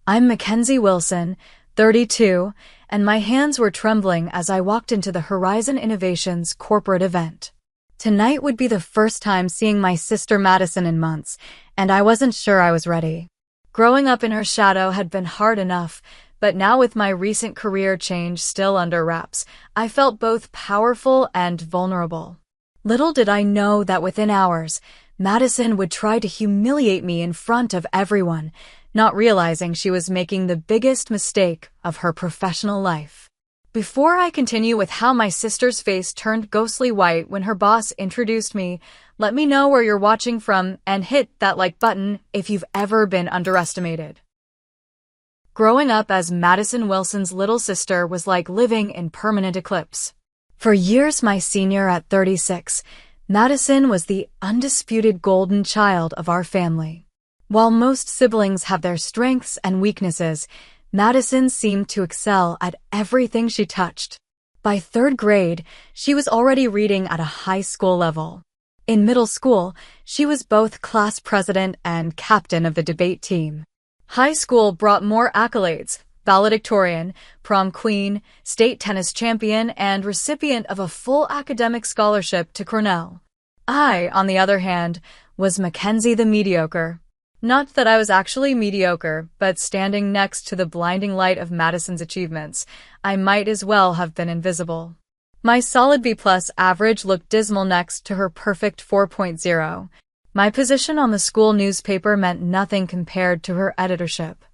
I'm Mackenzie Wilson, 32, and my hands were trembling as I walked into the Horizon Innovations corporate event. Tonight would be the first time seeing my sister Madison in months, and I wasn't sure I was ready. Growing up in her shadow had been hard enough, but now with my recent career change still under wraps, I felt both powerful and vulnerable. Little did I know that within hours, Madison would try to humiliate me in front of everyone, not realizing she was making the biggest mistake of her professional life. Before I continue with how my sister's face turned ghostly white when her boss introduced me, let me know where you're watching from and hit that like button if you've ever been underestimated. Growing up as Madison Wilson's little sister was like living in permanent eclipse. For years my senior at 36, Madison was the undisputed golden child of our family. While most siblings have their strengths and weaknesses, Madison seemed to excel at everything she touched. By third grade, she was already reading at a high school level. In middle school, she was both class president and captain of the debate team. High school brought more accolades: valedictorian, prom queen, state tennis champion, and recipient of a full academic scholarship to Cornell. I, on the other hand, was Mackenzie the mediocre. Not that I was actually mediocre, but standing next to the blinding light of Madison's achievements, I might as well have been invisible. My solid B+ average looked dismal next to her perfect 4.0. My position on the school newspaper meant nothing compared to her editorship.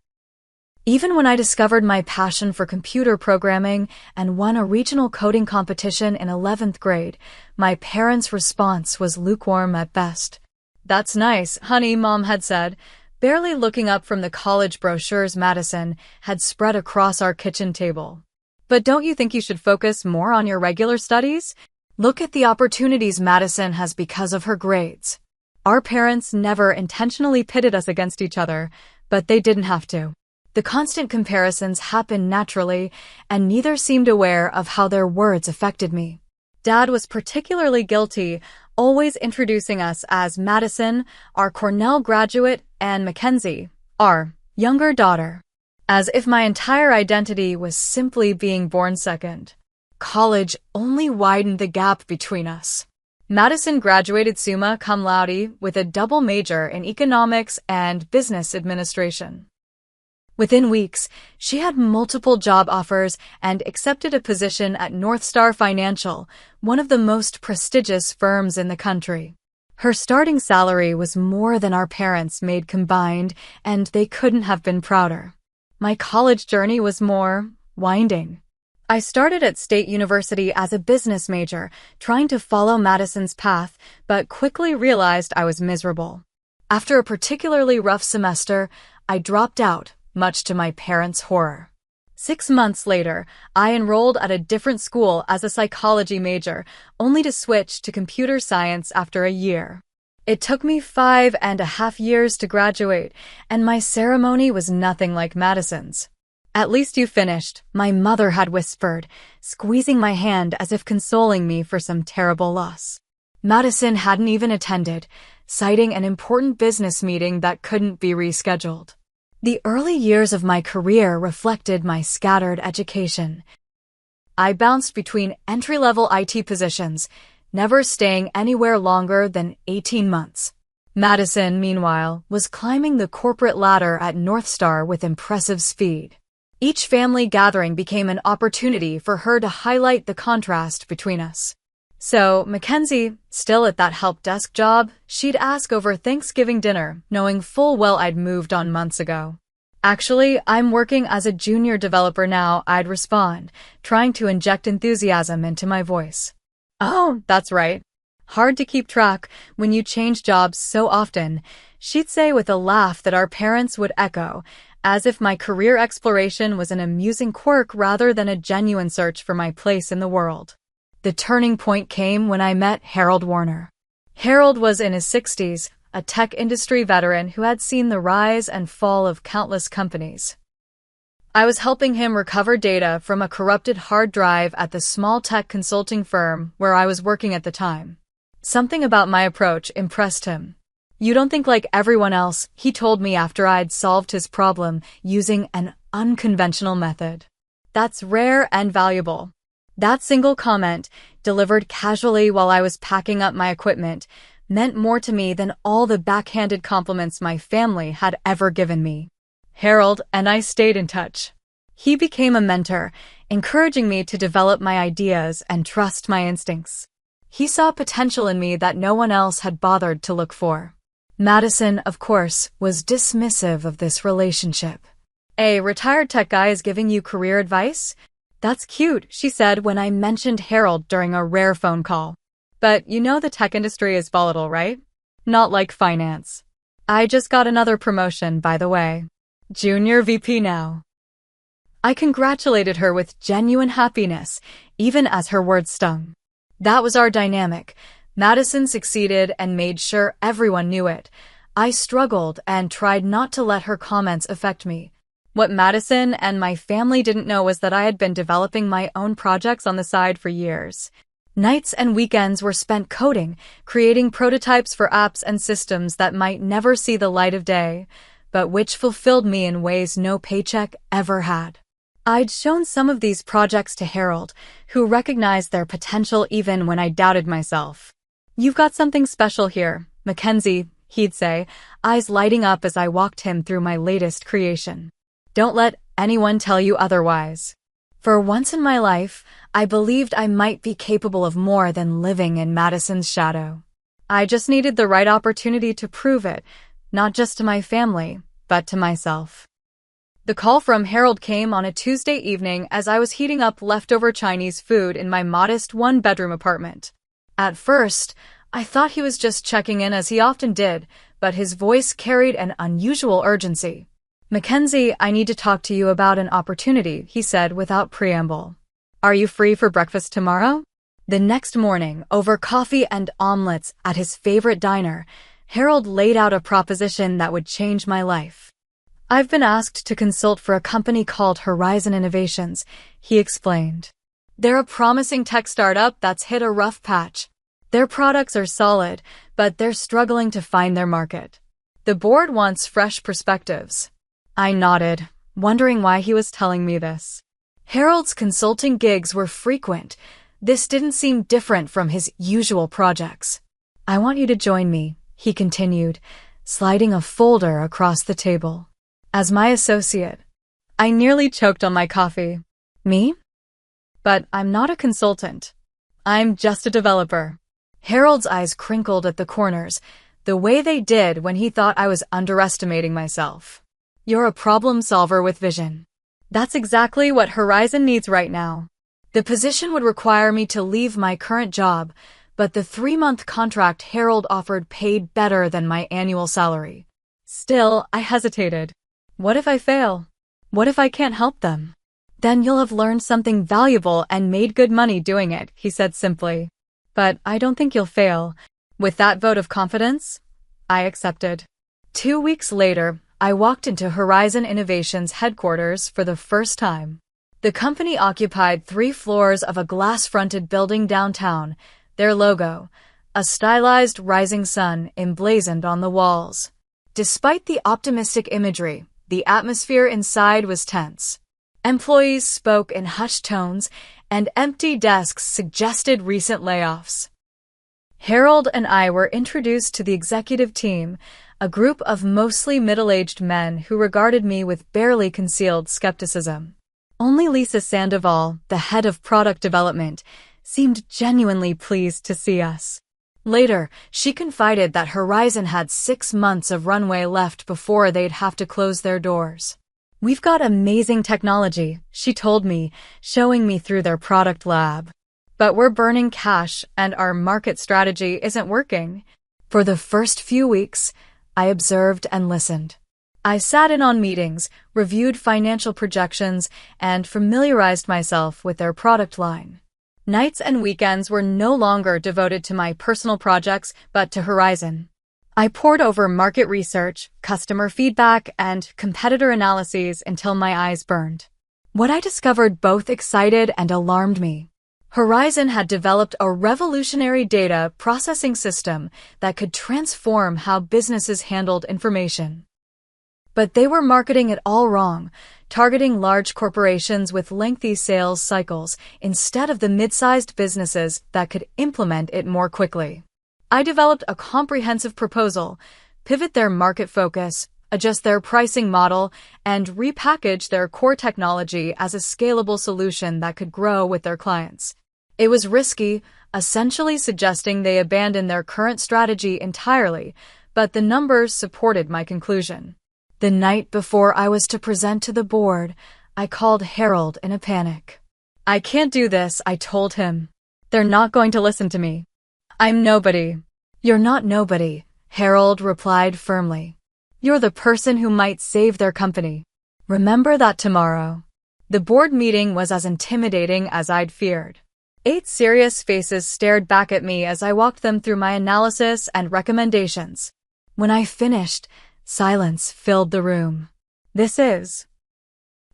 Even when I discovered my passion for computer programming and won a regional coding competition in 11th grade, my parents' response was lukewarm at best. "That's nice, honey," Mom had said, barely looking up from the college brochures Madison had spread across our kitchen table. "But don't you think you should focus more on your regular studies? Look at the opportunities Madison has because of her grades." Our parents never intentionally pitted us against each other, but they didn't have to. The constant comparisons happened naturally, and neither seemed aware of how their words affected me. Dad was particularly guilty, always introducing us as Madison, our Cornell graduate, and Mackenzie, our younger daughter, as if my entire identity was simply being born second. College only widened the gap between us. Madison graduated summa cum laude with a double major in economics and business administration. Within weeks, she had multiple job offers and accepted a position at North Star Financial, one of the most prestigious firms in the country. Her starting salary was more than our parents made combined, and they couldn't have been prouder. My college journey was more winding. I started at State University as a business major, trying to follow Madison's path, but quickly realized I was miserable. After a particularly rough semester, I dropped out, much to my parents' horror. 6 months later, I enrolled at a different school as a psychology major, only to switch to computer science after a year. It took me 5.5 years to graduate, and my ceremony was nothing like Madison's. "At least you finished," my mother had whispered, squeezing my hand as if consoling me for some terrible loss. Madison hadn't even attended, citing an important business meeting that couldn't be rescheduled. The early years of my career reflected my scattered education. I bounced between entry-level IT positions, never staying anywhere longer than 18 months. Madison, meanwhile, was climbing the corporate ladder at North Star with impressive speed. Each family gathering became an opportunity for her to highlight the contrast between us. So, Mackenzie, still at that help desk job, she'd ask over Thanksgiving dinner, knowing full well I'd moved on months ago. "Actually, I'm working as a junior developer now," I'd respond, trying to inject enthusiasm into my voice. "Oh, that's right. Hard to keep track when you change jobs so often," she'd say with a laugh that our parents would echo, as if my career exploration was an amusing quirk rather than a genuine search for my place in the world. The turning point came when I met Harold Warner. Harold was in his 60s, a tech industry veteran who had seen the rise and fall of countless companies. I was helping him recover data from a corrupted hard drive at the small tech consulting firm where I was working at the time. Something about my approach impressed him. You don't think like everyone else, he told me after I'd solved his problem using an unconventional method. That's rare and valuable. That single comment, delivered casually while I was packing up my equipment, meant more to me than all the backhanded compliments my family had ever given me. Harold and I stayed in touch. He became a mentor, encouraging me to develop my ideas and trust my instincts. He saw potential in me that no one else had bothered to look for. Madison, of course, was dismissive of this relationship. "A retired tech guy is giving you career advice? That's cute," she said when I mentioned Harold during a rare phone call. "But you know the tech industry is volatile, right? Not like finance. I just got another promotion, by the way. Junior VP now." I congratulated her with genuine happiness, even as her words stung. That was our dynamic. Madison succeeded and made sure everyone knew it. I struggled and tried not to let her comments affect me. What Madison and my family didn't know was that I had been developing my own projects on the side for years. Nights and weekends were spent coding, creating prototypes for apps and systems that might never see the light of day, but which fulfilled me in ways no paycheck ever had. I'd shown some of these projects to Harold, who recognized their potential even when I doubted myself. "You've got something special here, Mackenzie," he'd say, eyes lighting up as I walked him through my latest creation. "Don't let anyone tell you otherwise." For once in my life, I believed I might be capable of more than living in Madison's shadow. I just needed the right opportunity to prove it, not just to my family, but to myself. The call from Harold came on a Tuesday evening as I was heating up leftover Chinese food in my modest one-bedroom apartment. At first, I thought he was just checking in as he often did, but his voice carried an unusual urgency. "Mackenzie, I need to talk to you about an opportunity," he said without preamble. "Are you free for breakfast tomorrow?" The next morning, over coffee and omelets at his favorite diner, Harold laid out a proposition that would change my life. "I've been asked to consult for a company called Horizon Innovations," he explained. "They're a promising tech startup that's hit a rough patch. Their products are solid, but they're struggling to find their market. The board wants fresh perspectives." I nodded, wondering why he was telling me this. Harold's consulting gigs were frequent. This didn't seem different from his usual projects. "I want you to join me," he continued, sliding a folder across the table. "As my associate." I nearly choked on my coffee. "Me? But I'm not a consultant. I'm just a developer." Harold's eyes crinkled at the corners, the way they did when he thought I was underestimating myself. "You're a problem solver with vision. That's exactly what Horizon needs right now. The position would require me to leave my current job, but the 3-month contract Harold offered paid better than my annual salary." Still, I hesitated. What if I fail? What if I can't help them? "Then you'll have learned something valuable and made good money doing it," he said simply. "But I don't think you'll fail." With that vote of confidence, I accepted. 2 weeks later, I walked into Horizon Innovations headquarters for the first time. The company occupied 3 floors of a glass-fronted building downtown, their logo, a stylized rising sun emblazoned on the walls. Despite the optimistic imagery, the atmosphere inside was tense. Employees spoke in hushed tones, and empty desks suggested recent layoffs. Harold and I were introduced to the executive team, a group of mostly middle-aged men who regarded me with barely concealed skepticism. Only Lisa Sandoval, the head of product development, seemed genuinely pleased to see us. Later, she confided that Horizon had 6 months of runway left before they'd have to close their doors. "We've got amazing technology," she told me, showing me through their product lab. "But we're burning cash and our market strategy isn't working." For the first few weeks, I observed and listened. I sat in on meetings, reviewed financial projections, and familiarized myself with their product line. Nights and weekends were no longer devoted to my personal projects, but to Horizon. I pored over market research, customer feedback, and competitor analyses until my eyes burned. What I discovered both excited and alarmed me. Horizon had developed a revolutionary data processing system that could transform how businesses handled information. But they were marketing it all wrong, targeting large corporations with lengthy sales cycles instead of the mid-sized businesses that could implement it more quickly. I developed a comprehensive proposal, pivot their market focus, adjust their pricing model, and repackage their core technology as a scalable solution that could grow with their clients. It was risky, essentially suggesting they abandon their current strategy entirely, but the numbers supported my conclusion. The night before I was to present to the board, I called Harold in a panic. "I can't do this," I told him. "They're not going to listen to me. I'm nobody." "You're not nobody," Harold replied firmly. "You're the person who might save their company. Remember that tomorrow." The board meeting was as intimidating as I'd feared. 8 serious faces stared back at me as I walked them through my analysis and recommendations. When I finished, silence filled the room. "This is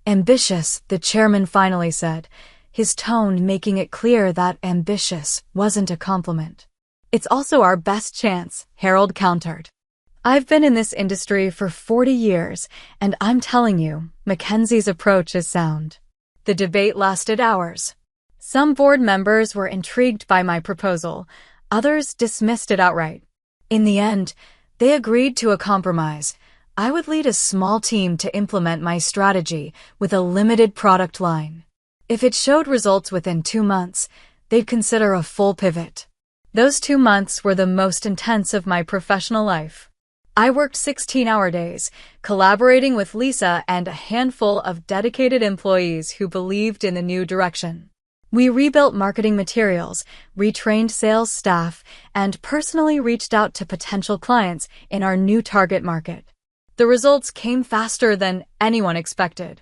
ambitious," the chairman finally said, his tone making it clear that ambitious wasn't a compliment. "It's also our best chance," Harold countered. "I've been in this industry for 40 years, and I'm telling you, Mackenzie's approach is sound." The debate lasted hours. Some board members were intrigued by my proposal, others dismissed it outright. In the end, they agreed to a compromise. I would lead a small team to implement my strategy with a limited product line. If it showed results within 2 months, they'd consider a full pivot. Those 2 months were the most intense of my professional life. I worked 16-hour days, collaborating with Lisa and a handful of dedicated employees who believed in the new direction. We rebuilt marketing materials, retrained sales staff, and personally reached out to potential clients in our new target market. The results came faster than anyone expected.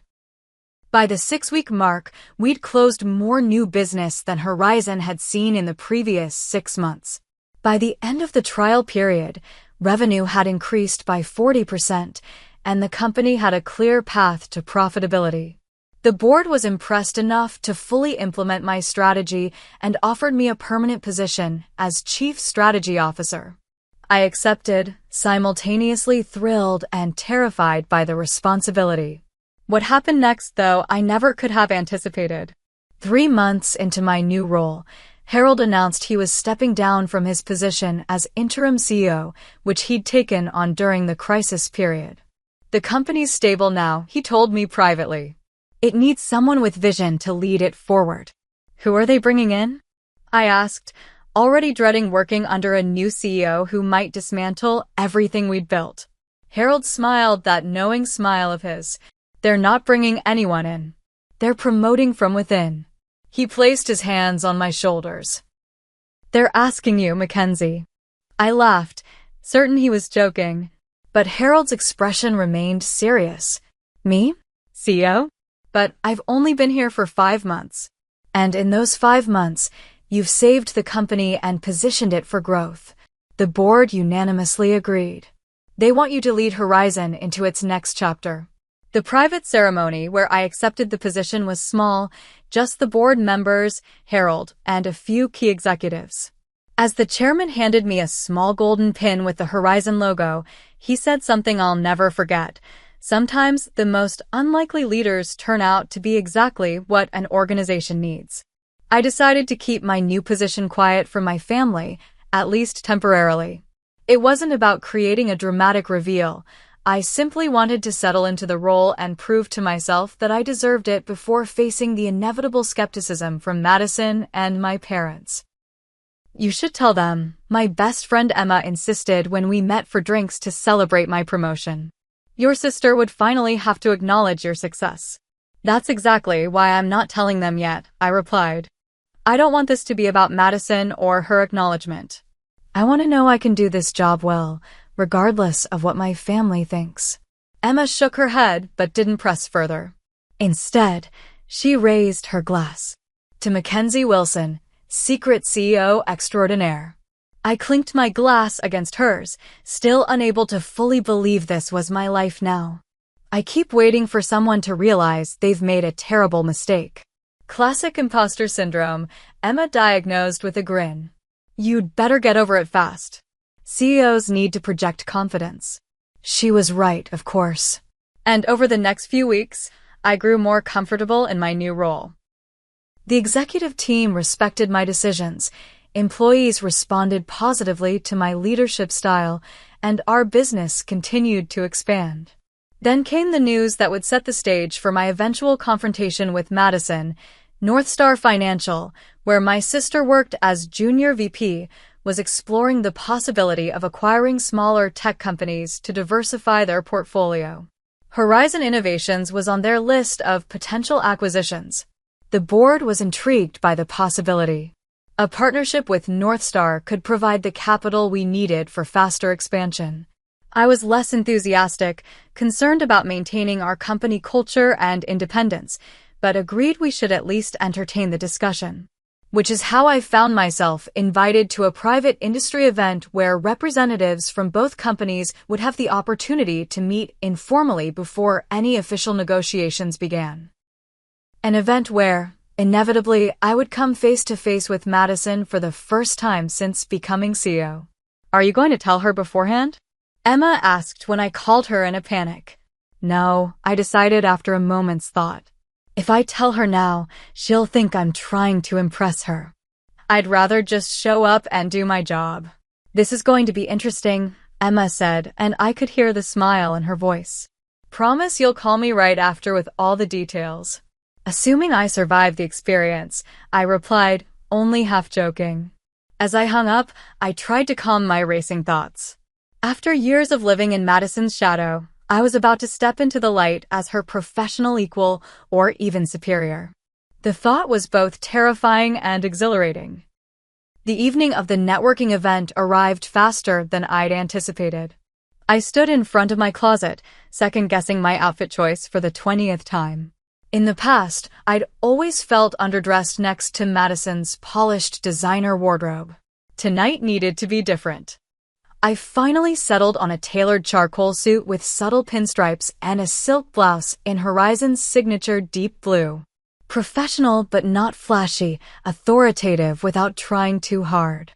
By the 6-week mark, we'd closed more new business than Horizon had seen in the previous 6 months. By the end of the trial period, revenue had increased by 40%, and the company had a clear path to profitability. The board was impressed enough to fully implement my strategy and offered me a permanent position as Chief Strategy Officer. I accepted, simultaneously thrilled and terrified by the responsibility. What happened next, though, I never could have anticipated. 3 months into my new role, Harold announced he was stepping down from his position as interim CEO, which he'd taken on during the crisis period. "The company's stable now," he told me privately. "It needs someone with vision to lead it forward." "Who are they bringing in?" I asked, already dreading working under a new CEO who might dismantle everything we'd built. Harold smiled that knowing smile of his. "They're not bringing anyone in. They're promoting from within." He placed his hands on my shoulders. "They're asking you, Mackenzie." I laughed, certain he was joking, but Harold's expression remained serious. "Me? CEO? But I've only been here for 5 months. And in those 5 months, you've saved the company and positioned it for growth." The board unanimously agreed. "They want you to lead Horizon into its next chapter." The private ceremony where I accepted the position was small, just the board members, Harold, and a few key executives. As the chairman handed me a small golden pin with the Horizon logo, he said something I'll never forget. "Sometimes the most unlikely leaders turn out to be exactly what an organization needs." I decided to keep my new position quiet from my family, at least temporarily. It wasn't about creating a dramatic reveal. I simply wanted to settle into the role and prove to myself that I deserved it before facing the inevitable skepticism from Madison and my parents. "You should tell them," my best friend Emma insisted when we met for drinks to celebrate my promotion. "Your sister would finally have to acknowledge your success." "That's exactly why I'm not telling them yet," I replied. "I don't want this to be about Madison or her acknowledgement. I want to know I can do this job well, regardless of what my family thinks." Emma shook her head but didn't press further. Instead, she raised her glass. "To Mackenzie Wilson, secret CEO extraordinaire." I clinked my glass against hers, still unable to fully believe this was my life now. I keep waiting for someone to realize they've made a terrible mistake. Classic imposter syndrome, Emma diagnosed with a grin. You'd better get over it fast. CEOs need to project confidence. She was right, of course. And over the next few weeks, I grew more comfortable in my new role. The executive team respected my decisions, employees responded positively to my leadership style, and our business continued to expand. Then came the news that would set the stage for my eventual confrontation with Madison. North Star Financial, where my sister worked as junior VP, was exploring the possibility of acquiring smaller tech companies to diversify their portfolio. Horizon Innovations was on their list of potential acquisitions. The board was intrigued by the possibility. A partnership with North Star could provide the capital we needed for faster expansion. I was less enthusiastic, concerned about maintaining our company culture and independence, but agreed we should at least entertain the discussion. Which is how I found myself invited to a private industry event where representatives from both companies would have the opportunity to meet informally before any official negotiations began. An event where, inevitably, I would come face to face with Madison for the first time since becoming CEO. Are you going to tell her beforehand? Emma asked when I called her in a panic. No, I decided after a moment's thought. If I tell her now, she'll think I'm trying to impress her. I'd rather just show up and do my job. This is going to be interesting, Emma said, and I could hear the smile in her voice. Promise you'll call me right after with all the details. Assuming I survived the experience, I replied, only half joking. As I hung up, I tried to calm my racing thoughts. After years of living in Madison's shadow, I was about to step into the light as her professional equal or even superior. The thought was both terrifying and exhilarating. The evening of the networking event arrived faster than I'd anticipated. I stood in front of my closet, second-guessing my outfit choice for the 20th time. In the past, I'd always felt underdressed next to Madison's polished designer wardrobe. Tonight needed to be different. I finally settled on a tailored charcoal suit with subtle pinstripes and a silk blouse in Horizon's signature deep blue. Professional but not flashy, authoritative without trying too hard.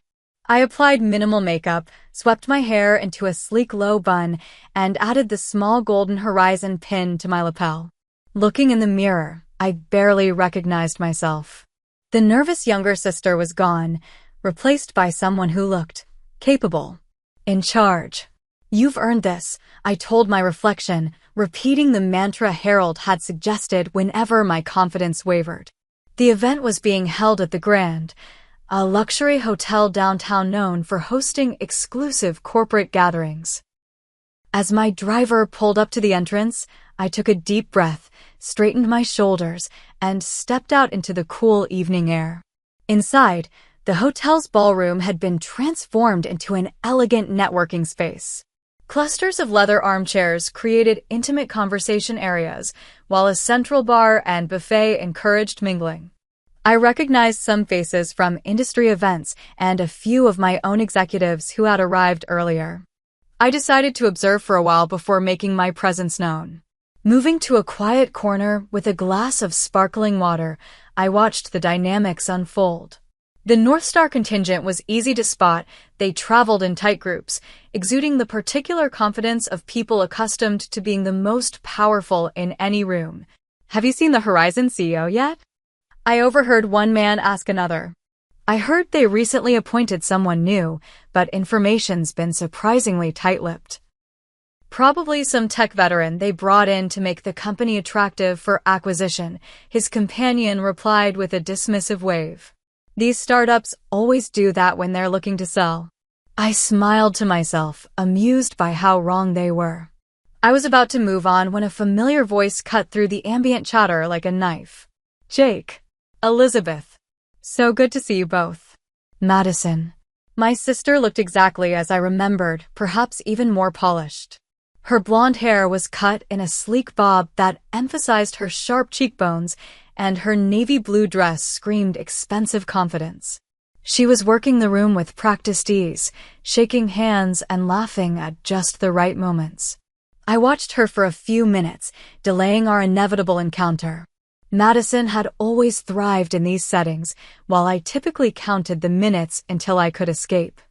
I applied minimal makeup, swept my hair into a sleek low bun, and added the small golden Horizon pin to my lapel. Looking in the mirror, I barely recognized myself. The nervous younger sister was gone, replaced by someone who looked capable. In charge. You've earned this, I told my reflection, repeating the mantra Harold had suggested whenever my confidence wavered. The event was being held at the Grand, a luxury hotel downtown known for hosting exclusive corporate gatherings. As my driver pulled up to the entrance, I took a deep breath, straightened my shoulders, and stepped out into the cool evening air. Inside, the hotel's ballroom had been transformed into an elegant networking space. Clusters of leather armchairs created intimate conversation areas, while a central bar and buffet encouraged mingling. I recognized some faces from industry events and a few of my own executives who had arrived earlier. I decided to observe for a while before making my presence known. Moving to a quiet corner with a glass of sparkling water, I watched the dynamics unfold. The North Star contingent was easy to spot. They traveled in tight groups, exuding the particular confidence of people accustomed to being the most powerful in any room. Have you seen the Horizon CEO yet? I overheard one man ask another. I heard they recently appointed someone new, but information's been surprisingly tight-lipped. Probably some tech veteran they brought in to make the company attractive for acquisition, his companion replied with a dismissive wave. These startups always do that when they're looking to sell. I smiled to myself, amused by how wrong they were. I was about to move on when a familiar voice cut through the ambient chatter like a knife. Jake. Elizabeth. So good to see you both. Madison. My sister looked exactly as I remembered, perhaps even more polished. Her blonde hair was cut in a sleek bob that emphasized her sharp cheekbones, and her navy blue dress screamed expensive confidence. She was working the room with practiced ease, shaking hands and laughing at just the right moments. I watched her for a few minutes, delaying our inevitable encounter. Madison had always thrived in these settings, while I typically counted the minutes until I could escape.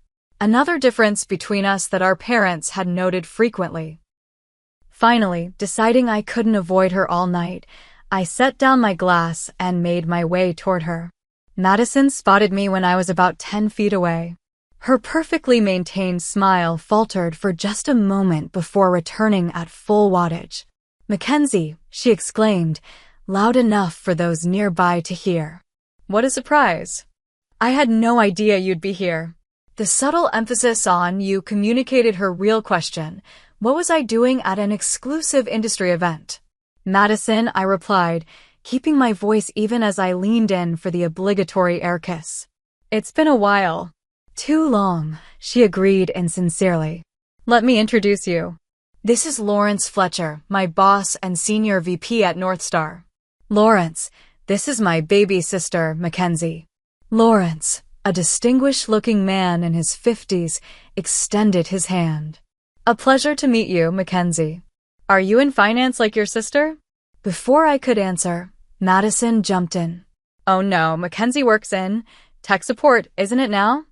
Another difference between us that our parents had noted frequently. Finally, deciding I couldn't avoid her all night, I set down my glass and made my way toward her. Madison spotted me when I was about 10 feet away. Her perfectly maintained smile faltered for just a moment before returning at full wattage. "Mackenzie," she exclaimed, loud enough for those nearby to hear. "What a surprise. I had no idea you'd be here." The subtle emphasis on "you" communicated her real question. What was I doing at an exclusive industry event? "Madison," I replied, keeping my voice even as I leaned in for the obligatory air kiss. "It's been a while." "Too long," she agreed insincerely. "Let me introduce you. This is Lawrence Fletcher, my boss and senior VP at Northstar. Lawrence, this is my baby sister, Mackenzie." Lawrence, a distinguished-looking man in his 50s, extended his hand. "A pleasure to meet you, Mackenzie. Are you in finance like your sister?" Before I could answer, Madison jumped in. "Oh no, Mackenzie works in tech support, isn't it now?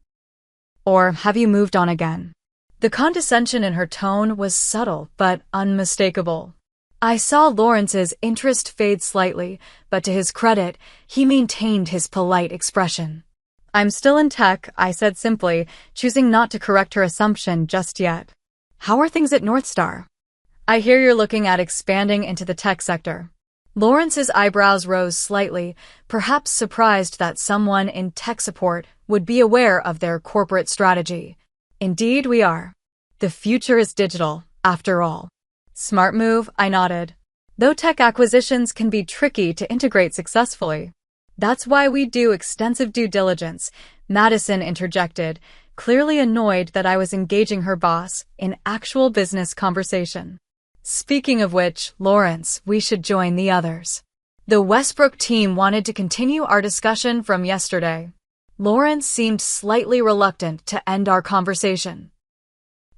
Or have you moved on again?" The condescension in her tone was subtle but unmistakable. I saw Lawrence's interest fade slightly, but to his credit, he maintained his polite expression. "I'm still in tech," I said simply, choosing not to correct her assumption just yet. "How are things at Northstar? I hear you're looking at expanding into the tech sector." Lawrence's eyebrows rose slightly, perhaps surprised that someone in tech support would be aware of their corporate strategy. "Indeed we are. The future is digital, after all." "Smart move," I nodded. "Though tech acquisitions can be tricky to integrate successfully. That's why we do extensive due diligence," Madison interjected, clearly annoyed that I was engaging her boss in actual business conversation. "Speaking of which, Lawrence, we should join the others. The Westbrook team wanted to continue our discussion from yesterday." Lawrence seemed slightly reluctant to end our conversation.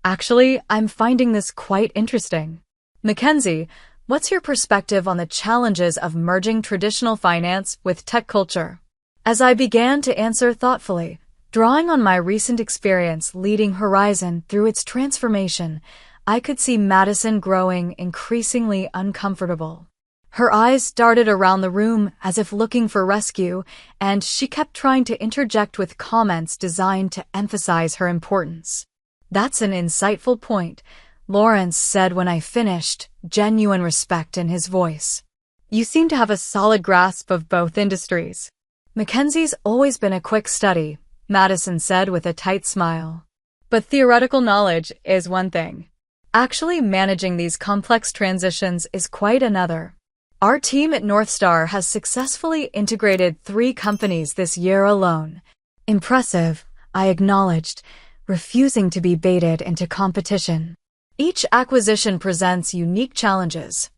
"Actually, I'm finding this quite interesting. Mackenzie, what's your perspective on the challenges of merging traditional finance with tech culture?" As I began to answer thoughtfully, drawing on my recent experience leading Horizon through its transformation, I could see Madison growing increasingly uncomfortable. Her eyes darted around the room as if looking for rescue, and she kept trying to interject with comments designed to emphasize her importance. "That's an insightful point," Lawrence said when I finished, genuine respect in his voice. "You seem to have a solid grasp of both industries." "Mackenzie's always been a quick study," Madison said with a tight smile. "But theoretical knowledge is one thing. Actually managing these complex transitions is quite another. Our team at Northstar has successfully integrated 3 companies this year alone." "Impressive," I acknowledged, refusing to be baited into competition. "Each acquisition presents unique challenges."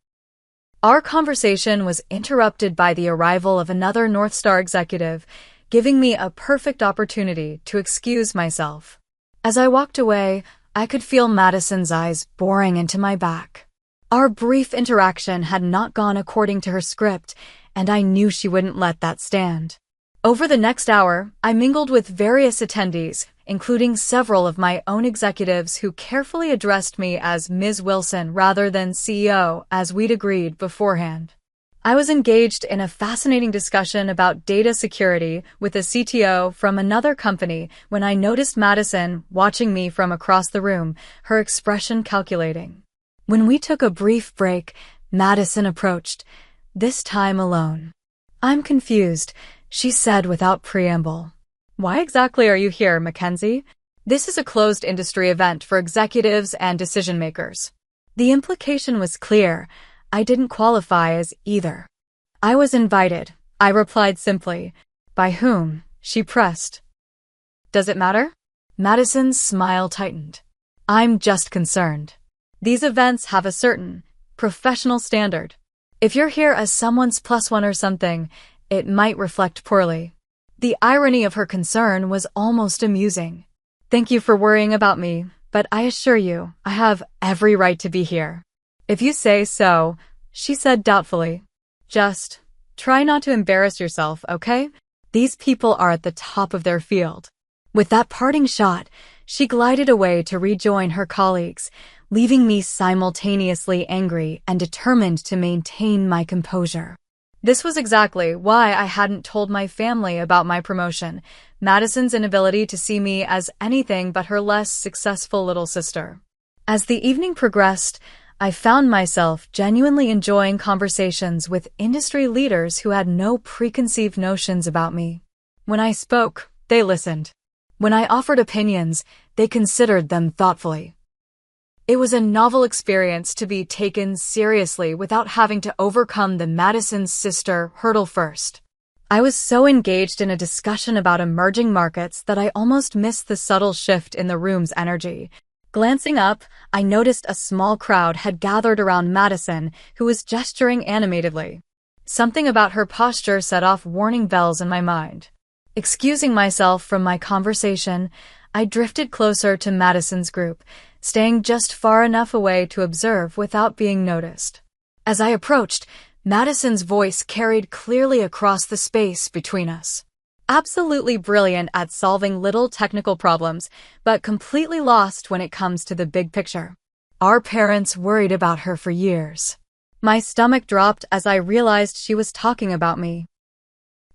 Our conversation was interrupted by the arrival of another Northstar executive, giving me a perfect opportunity to excuse myself. As I walked away, I could feel Madison's eyes boring into my back. Our brief interaction had not gone according to her script, and I knew she wouldn't let that stand. Over the next hour, I mingled with various attendees, including several of my own executives who carefully addressed me as Ms. Wilson rather than CEO, as we'd agreed beforehand. I was engaged in a fascinating discussion about data security with a CTO from another company when I noticed Madison watching me from across the room, her expression calculating. When we took a brief break, Madison approached, this time alone. "I'm confused," she said without preamble. "Why exactly are you here, Mackenzie? This is a closed industry event for executives and decision-makers." The implication was clear. I didn't qualify as either. "I was invited," I replied simply. "By whom?" she pressed. "Does it matter?" Madison's smile tightened. "I'm just concerned. These events have a certain professional standard. If you're here as someone's +1 or something, it might reflect poorly." The irony of her concern was almost amusing. "Thank you for worrying about me, but I assure you, I have every right to be here." "If you say so," she said doubtfully. Just Try not to embarrass yourself, okay? These people are at the top of their field." With that parting shot, she glided away to rejoin her colleagues, leaving me simultaneously angry and determined to maintain my composure. This was exactly why I hadn't told my family about my promotion, Madison's inability to see me as anything but her less successful little sister. As the evening progressed, I found myself genuinely enjoying conversations with industry leaders who had no preconceived notions about me. When I spoke, they listened. When I offered opinions, they considered them thoughtfully. It was a novel experience to be taken seriously without having to overcome the Madison's sister hurdle first. I was so engaged in a discussion about emerging markets that I almost missed the subtle shift in the room's energy. Glancing up, I noticed a small crowd had gathered around Madison, who was gesturing animatedly. Something about her posture set off warning bells in my mind. Excusing myself from my conversation, I drifted closer to Madison's group, staying just far enough away to observe without being noticed. As I approached, Madison's voice carried clearly across the space between us. Absolutely brilliant at solving little technical problems, but completely lost when it comes to the big picture. Our parents worried about her for years. My stomach dropped as I realized she was talking about me.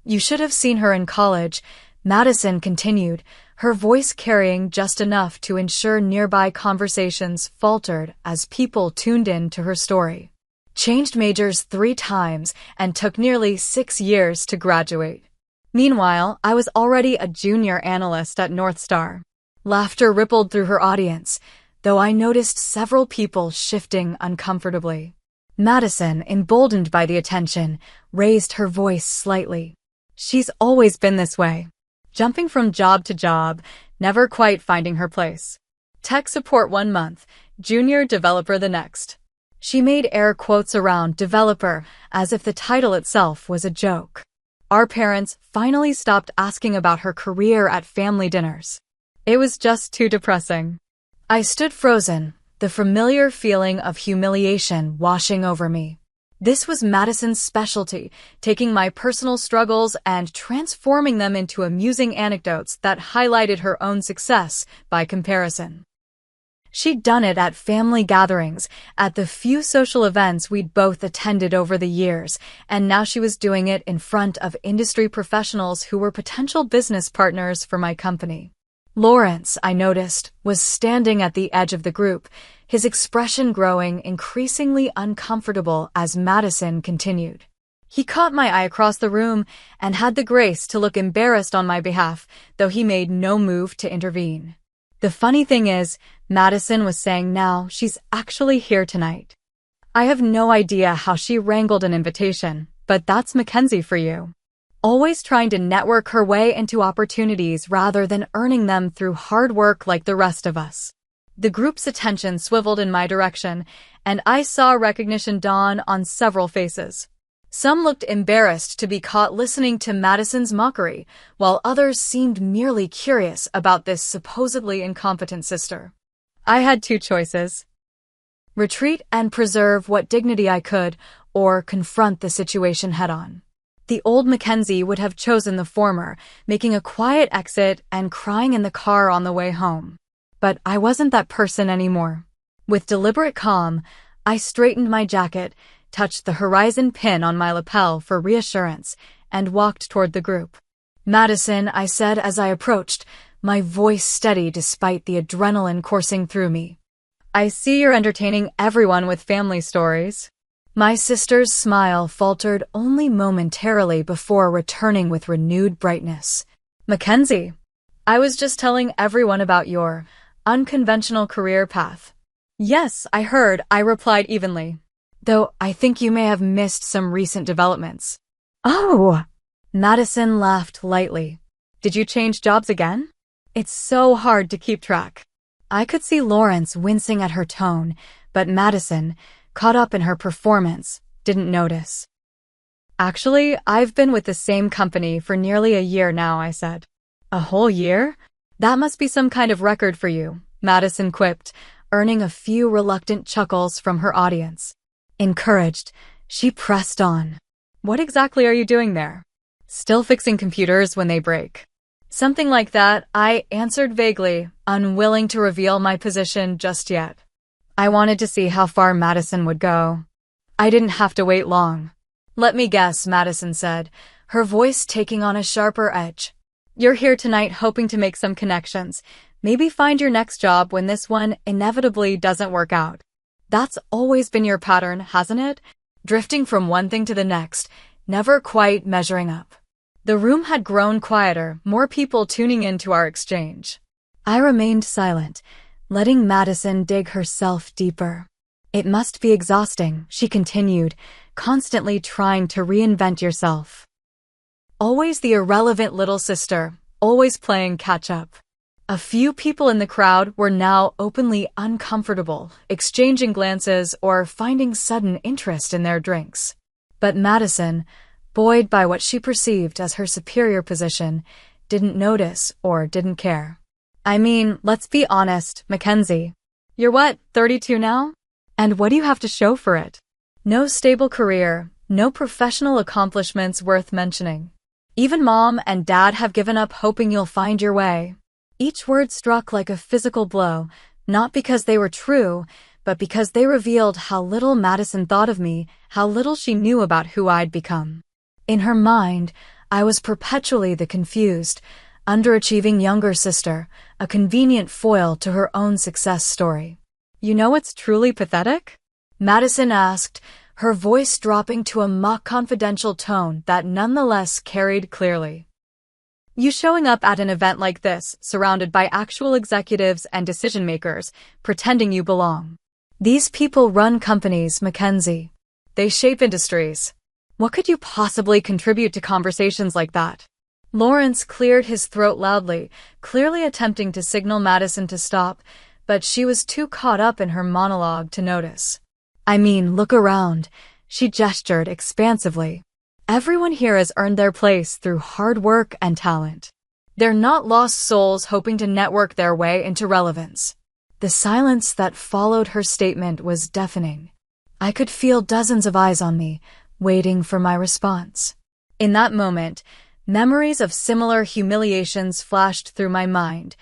"You should have seen her in college," Madison continued, her voice carrying just enough to ensure nearby conversations faltered as people tuned in to her story. "Changed majors 3 times and took nearly 6 years to graduate." Meanwhile, I was already a junior analyst at North Star. Laughter rippled through her audience, though I noticed several people shifting uncomfortably. Madison, emboldened by the attention, raised her voice slightly. "She's always been this way. Jumping from job to job, never quite finding her place. Tech support 1 month, junior developer the next." She made air quotes around developer as if the title itself was a joke. Our parents finally stopped asking about her career at family dinners. It was just too depressing. I stood frozen, the familiar feeling of humiliation washing over me. This was Madison's specialty, taking my personal struggles and transforming them into amusing anecdotes that highlighted her own success by comparison. She'd done it at family gatherings, at the few social events we'd both attended over the years, and now she was doing it in front of industry professionals who were potential business partners for my company. Lawrence, I noticed, was standing at the edge of the group, his expression growing increasingly uncomfortable as Madison continued. He caught my eye across the room and had the grace to look embarrassed on my behalf, though he made no move to intervene. The funny thing is, Madison was saying now she's actually here tonight. I have no idea how she wrangled an invitation, but that's Mackenzie for you. Always trying to network her way into opportunities rather than earning them through hard work like the rest of us. The group's attention swiveled in my direction, and I saw recognition dawn on several faces. Some looked embarrassed to be caught listening to Madison's mockery, while others seemed merely curious about this supposedly incompetent sister. I had 2 choices: retreat and preserve what dignity I could, or confront the situation head-on. The old Mackenzie would have chosen the former, making a quiet exit and crying in the car on the way home. But I wasn't that person anymore. With deliberate calm, I straightened my jacket, touched the horizon pin on my lapel for reassurance, and walked toward the group. "Madison," I said as I approached, my voice steady despite the adrenaline coursing through me. "I see you're entertaining everyone with family stories." My sister's smile faltered only momentarily before returning with renewed brightness. "Mackenzie, I was just telling everyone about your unconventional career path." "Yes, I heard," I replied evenly. "Though I think you may have missed some recent developments." "Oh!" Madison laughed lightly. "Did you change jobs again?" It's so hard to keep track. I could see Lawrence wincing at her tone, but Madison, caught up in her performance, didn't notice. "Actually, I've been with the same company for nearly a year now," I said. "A whole year? That must be some kind of record for you," Madison quipped, earning a few reluctant chuckles from her audience. Encouraged, she pressed on. What exactly are you doing there? Still fixing computers when they break. Something like that, I answered vaguely, unwilling to reveal my position just yet. I wanted to see how far Madison would go. I didn't have to wait long. Let me guess, Madison said, her voice taking on a sharper edge. You're here tonight hoping to make some connections. Maybe find your next job when this one inevitably doesn't work out. That's always been your pattern, hasn't it? Drifting from one thing to the next, never quite measuring up. The room had grown quieter, more people tuning into our exchange. I remained silent, letting Madison dig herself deeper. It must be exhausting, she continued, constantly trying to reinvent yourself. Always the irrelevant little sister, always playing catch-up. A few people in the crowd were now openly uncomfortable, exchanging glances or finding sudden interest in their drinks. But Madison, buoyed by what she perceived as her superior position, didn't notice or didn't care. I mean, let's be honest, Mackenzie. You're what, 32 now? And what do you have to show for it? No stable career, no professional accomplishments worth mentioning. Even mom and dad have given up hoping you'll find your way. Each word struck like a physical blow, not because they were true, but because they revealed how little Madison thought of me, how little she knew about who I'd become. In her mind, I was perpetually the confused, underachieving younger sister, a convenient foil to her own success story. You know what's truly pathetic? Madison asked, her voice dropping to a mock confidential tone that nonetheless carried clearly. You showing up at an event like this, surrounded by actual executives and decision-makers, pretending you belong. These people run companies, Mackenzie. They shape industries. What could you possibly contribute to conversations like that? Lawrence cleared his throat loudly, clearly attempting to signal Madison to stop, but she was too caught up in her monologue to notice. I mean, look around. She gestured expansively. Everyone here has earned their place through hard work and talent. They're not lost souls hoping to network their way into relevance. The silence that followed her statement was deafening. I could feel dozens of eyes on me, waiting for my response. In that moment, memories of similar humiliations flashed through my mind.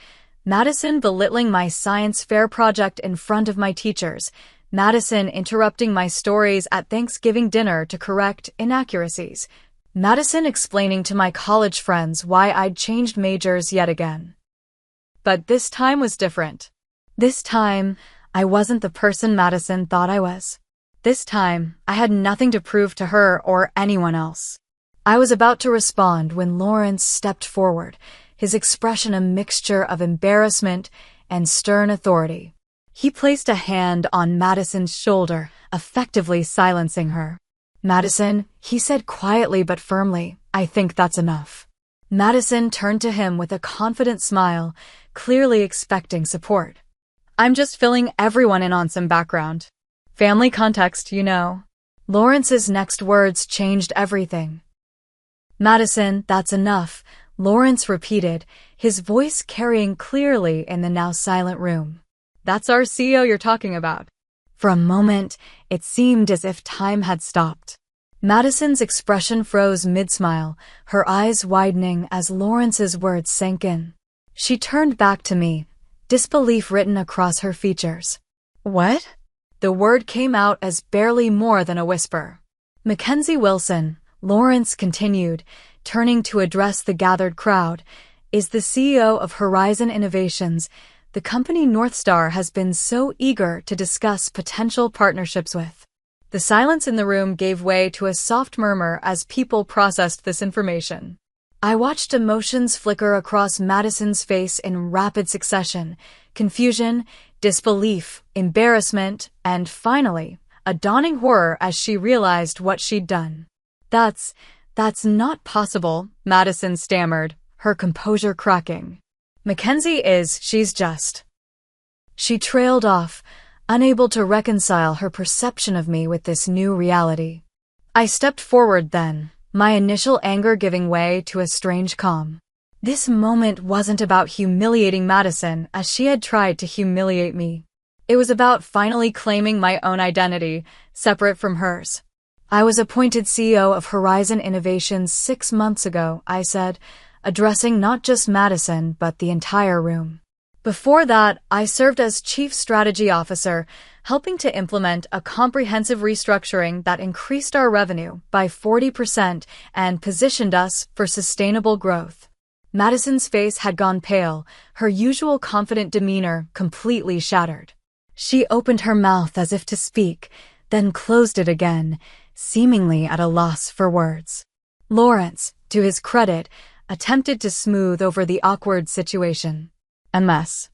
Madison belittling my science fair project in front of my teachers, Madison interrupting my stories at Thanksgiving dinner to correct inaccuracies, Madison explaining to my college friends why I'd changed majors yet again. But this time was different. This time, I wasn't the person Madison thought I was. This time, I had nothing to prove to her or anyone else. I was about to respond when Lawrence stepped forward, his expression a mixture of embarrassment and stern authority. He placed a hand on Madison's shoulder, effectively silencing her. Madison, he said quietly but firmly, I think that's enough. Madison turned to him with a confident smile, clearly expecting support. I'm just filling everyone in on some background. Family context, you know. Lawrence's next words changed everything. Madison, that's enough, Lawrence repeated, his voice carrying clearly in the now silent room. That's our CEO you're talking about. For a moment, it seemed as if time had stopped. Madison's expression froze mid-smile, her eyes widening as Lawrence's words sank in. She turned back to me, disbelief written across her features. What? The word came out as barely more than a whisper. Mackenzie Wilson, Lawrence continued, turning to address the gathered crowd, is the CEO of Horizon Innovations, the company Northstar has been so eager to discuss potential partnerships with. The silence in the room gave way to a soft murmur as people processed this information. I watched emotions flicker across Madison's face in rapid succession, confusion, disbelief, embarrassment, and finally, a dawning horror as she realized what she'd done. That's not possible, Madison stammered, her composure cracking. She's just. She trailed off, unable to reconcile her perception of me with this new reality. I stepped forward then, my initial anger giving way to a strange calm. This moment wasn't about humiliating Madison as she had tried to humiliate me. It was about finally claiming my own identity, separate from hers. I was appointed CEO of Horizon Innovations 6 months ago, I said, addressing not just Madison, but the entire room. Before that, I served as Chief Strategy Officer, helping to implement a comprehensive restructuring that increased our revenue by 40% and positioned us for sustainable growth. Madison's face had gone pale, her usual confident demeanor completely shattered. She opened her mouth as if to speak, then closed it again, seemingly at a loss for words. Lawrence, to his credit, attempted to smooth over the awkward situation. MS.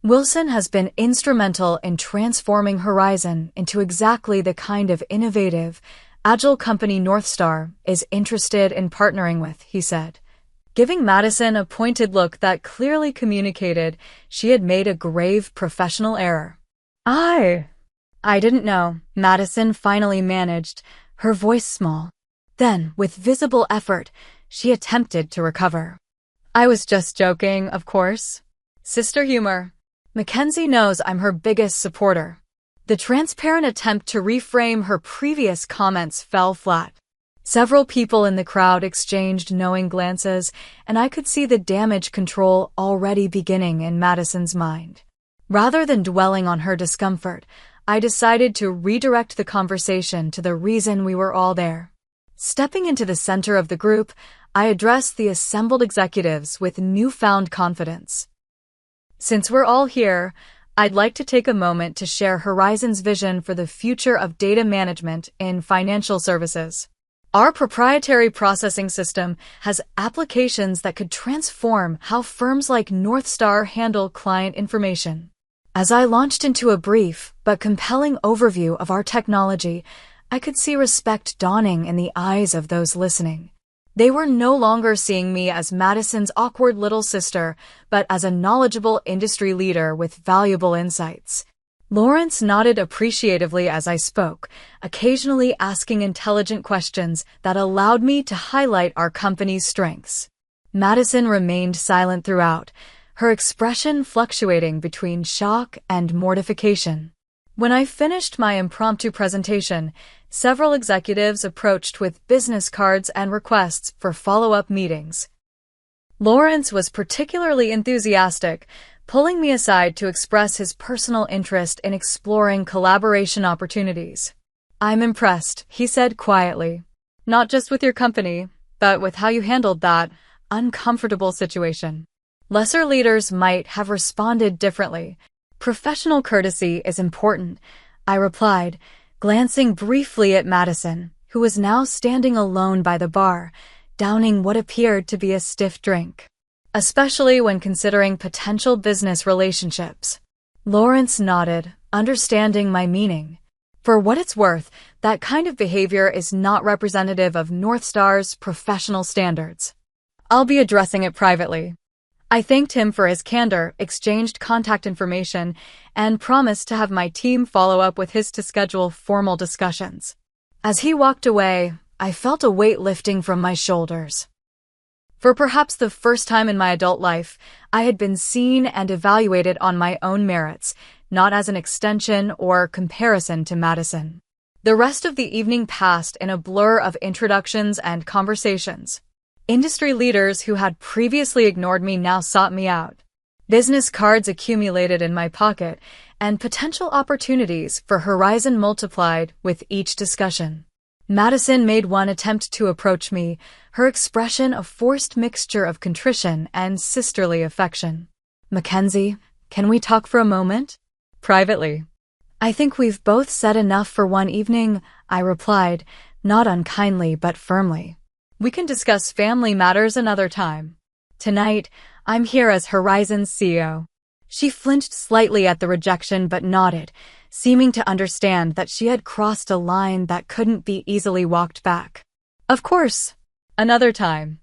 Wilson has been instrumental in transforming Horizon into exactly the kind of innovative, agile company Northstar is interested in partnering with, he said, giving Madison a pointed look that clearly communicated she had made a grave professional error. I didn't know, Madison finally managed, her voice small. Then, with visible effort, she attempted to recover. I was just joking, of course. Sister humor. Mackenzie knows I'm her biggest supporter. The transparent attempt to reframe her previous comments fell flat. Several people in the crowd exchanged knowing glances, and I could see the damage control already beginning in Madison's mind. Rather than dwelling on her discomfort, I decided to redirect the conversation to the reason we were all there. Stepping into the center of the group, I addressed the assembled executives with newfound confidence. Since we're all here, I'd like to take a moment to share Horizon's vision for the future of data management in financial services. Our proprietary processing system has applications that could transform how firms like Northstar handle client information. As I launched into a brief but compelling overview of our technology, I could see respect dawning in the eyes of those listening. They were no longer seeing me as Madison's awkward little sister, but as a knowledgeable industry leader with valuable insights. Lawrence nodded appreciatively as I spoke, occasionally asking intelligent questions that allowed me to highlight our company's strengths. Madison remained silent throughout, her expression fluctuating between shock and mortification. When I finished my impromptu presentation, several executives approached with business cards and requests for follow-up meetings. Lawrence was particularly enthusiastic, pulling me aside to express his personal interest in exploring collaboration opportunities. I'm impressed, he said quietly. Not just with your company, but with how you handled that uncomfortable situation. Lesser leaders might have responded differently. Professional courtesy is important, I replied, glancing briefly at Madison, who was now standing alone by the bar, downing what appeared to be a stiff drink. Especially when considering potential business relationships. Lawrence nodded, understanding my meaning. For what it's worth, that kind of behavior is not representative of Northstar's professional standards. I'll be addressing it privately. I thanked him for his candor, exchanged contact information, and promised to have my team follow up with his to schedule formal discussions. As he walked away, I felt a weight lifting from my shoulders. For perhaps the first time in my adult life, I had been seen and evaluated on my own merits, not as an extension or comparison to Madison. The rest of the evening passed in a blur of introductions and conversations. Industry leaders who had previously ignored me now sought me out. Business cards accumulated in my pocket, and potential opportunities for Horizon multiplied with each discussion. Madison made one attempt to approach me, her expression a forced mixture of contrition and sisterly affection. Mackenzie, can we talk for a moment? Privately. I think we've both said enough for one evening, I replied, not unkindly but firmly. We can discuss family matters another time. Tonight, I'm here as Horizon's CEO. She flinched slightly at the rejection but nodded, seeming to understand that she had crossed a line that couldn't be easily walked back. Of course, another time.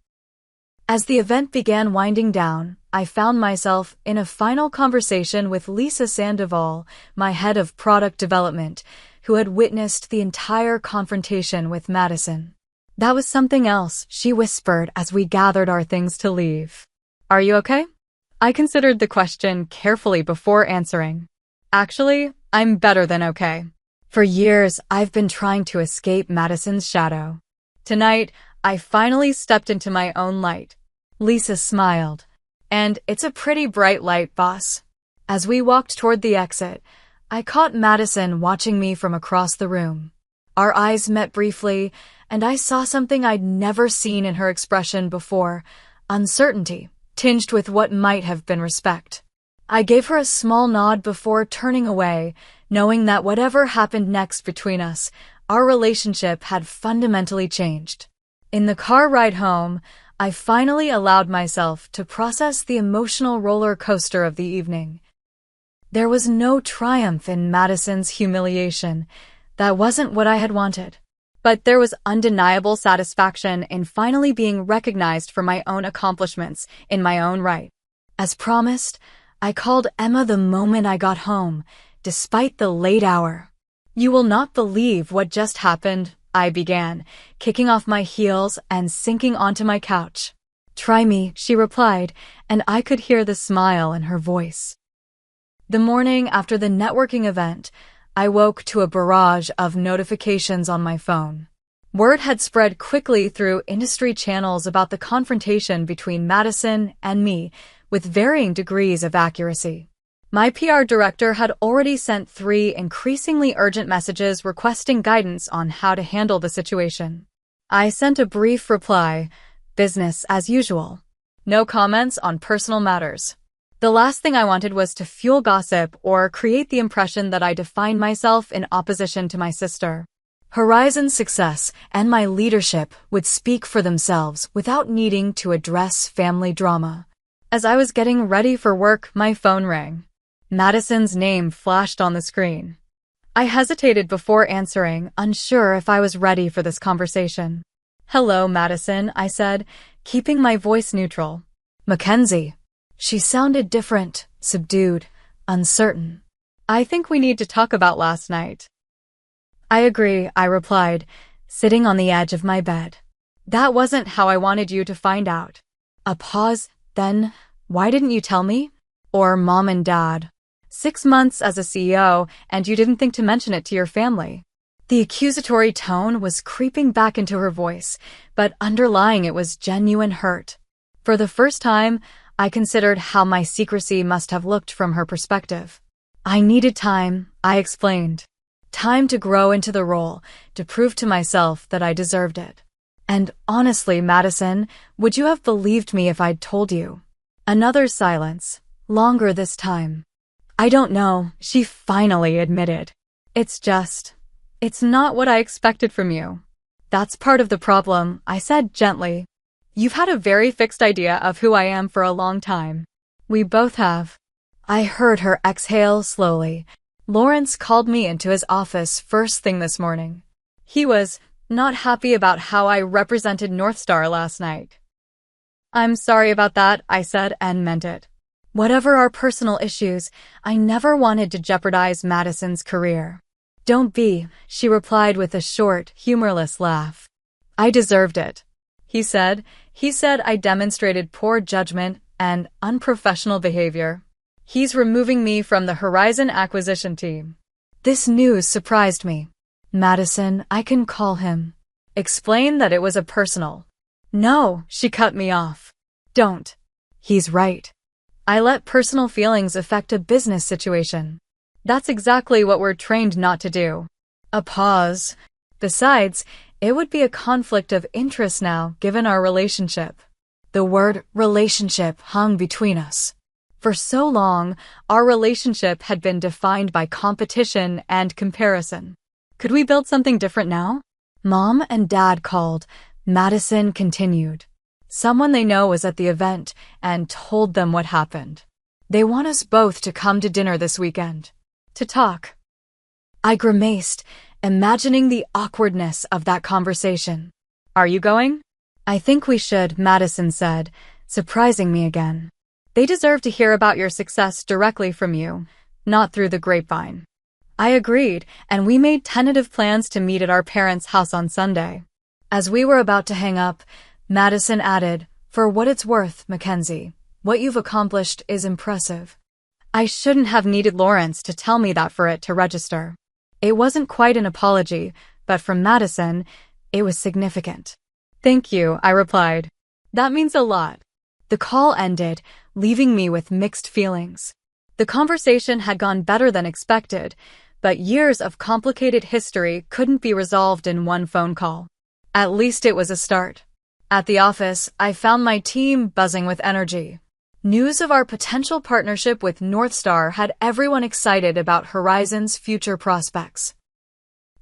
As the event began winding down, I found myself in a final conversation with Lisa Sandoval, my head of product development, who had witnessed the entire confrontation with Madison. That was something else, she whispered as we gathered our things to leave. Are you okay? I considered the question carefully before answering. Actually, I'm better than okay. For years, I've been trying to escape Madison's shadow. Tonight, I finally stepped into my own light. Lisa smiled. And it's a pretty bright light, boss. As we walked toward the exit, I caught Madison watching me from across the room. Our eyes met briefly, and I saw something I'd never seen in her expression before: uncertainty, tinged with what might have been respect. I gave her a small nod before turning away, knowing that whatever happened next between us, our relationship had fundamentally changed. In the car ride home, I finally allowed myself to process the emotional roller coaster of the evening. There was no triumph in Madison's humiliation. That wasn't what I had wanted. But there was undeniable satisfaction in finally being recognized for my own accomplishments in my own right. As promised, I called Emma the moment I got home, despite the late hour. "You will not believe what just happened," I began, kicking off my heels and sinking onto my couch. "Try me," she replied, and I could hear the smile in her voice. The morning after the networking event, I woke to a barrage of notifications on my phone. Word had spread quickly through industry channels about the confrontation between Madison and me, with varying degrees of accuracy. My PR director had already sent 3 increasingly urgent messages requesting guidance on how to handle the situation. I sent a brief reply: business as usual. No comments on personal matters. The last thing I wanted was to fuel gossip or create the impression that I defined myself in opposition to my sister. Horizon's success and my leadership would speak for themselves without needing to address family drama. As I was getting ready for work, my phone rang. Madison's name flashed on the screen. I hesitated before answering, unsure if I was ready for this conversation. "Hello, Madison," I said, keeping my voice neutral. "Mackenzie." She sounded different, subdued, uncertain. "I think we need to talk about last night." "I agree," I replied, sitting on the edge of my bed. "That wasn't how I wanted you to find out." A pause, then, "Why didn't you tell me?" "Or Mom and Dad? 6 months as a CEO, and you didn't think to mention it to your family." The accusatory tone was creeping back into her voice, but underlying it was genuine hurt. For the first time, I considered how my secrecy must have looked from her perspective. "I needed time," I explained. "Time to grow into the role, to prove to myself that I deserved it." "And honestly, Madison, would you have believed me if I'd told you?" Another silence, longer this time. "I don't know," she finally admitted. It's not what I expected from you." "That's part of the problem," I said gently. "You've had a very fixed idea of who I am for a long time." "We both have." I heard her exhale slowly. "Lawrence called me into his office first thing this morning. He was not happy about how I represented North Star last night." "I'm sorry about that," I said, and meant it. Whatever our personal issues, I never wanted to jeopardize Madison's career. "Don't be," she replied with a short, humorless laugh. "I deserved it." He said I demonstrated poor judgment and unprofessional behavior. "He's removing me from the Horizon acquisition team." This news surprised me. "Madison, I can call him." "Explain that it was a personal." "No," she cut me off. "Don't." "He's right. I let personal feelings affect a business situation. That's exactly what we're trained not to do." A pause. "Besides, it would be a conflict of interest now, given our relationship." The word relationship hung between us. For so long, our relationship had been defined by competition and comparison. Could we build something different now? "Mom and Dad called," Madison continued. "Someone they know was at the event and told them what happened. They want us both to come to dinner this weekend. To talk." I grimaced, imagining the awkwardness of that conversation. "Are you going?" "I think we should," Madison said, surprising me again. "They deserve to hear about your success directly from you, not through the grapevine." I agreed, and we made tentative plans to meet at our parents' house on Sunday. As we were about to hang up, Madison added, "For what it's worth, Mackenzie, what you've accomplished is impressive." I shouldn't have needed Lawrence to tell me that for it to register. It wasn't quite an apology, but from Madison, it was significant. Thank you, I replied. That means a lot. The call ended, leaving me with mixed feelings. The conversation had gone better than expected, but years of complicated history couldn't be resolved in one phone call. At least it was a start. At the office, I found my team buzzing with energy. News of our potential partnership with Northstar had everyone excited about Horizon's future prospects.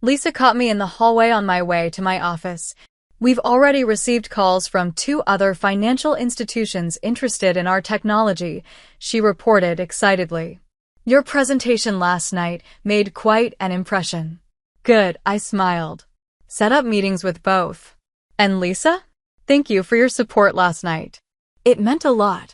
Lisa caught me in the hallway on my way to my office. We've already received calls from 2 other financial institutions interested in our technology, she reported excitedly. Your presentation last night made quite an impression. Good, I smiled. Set up meetings with both. And Lisa? Thank you for your support last night. It meant a lot.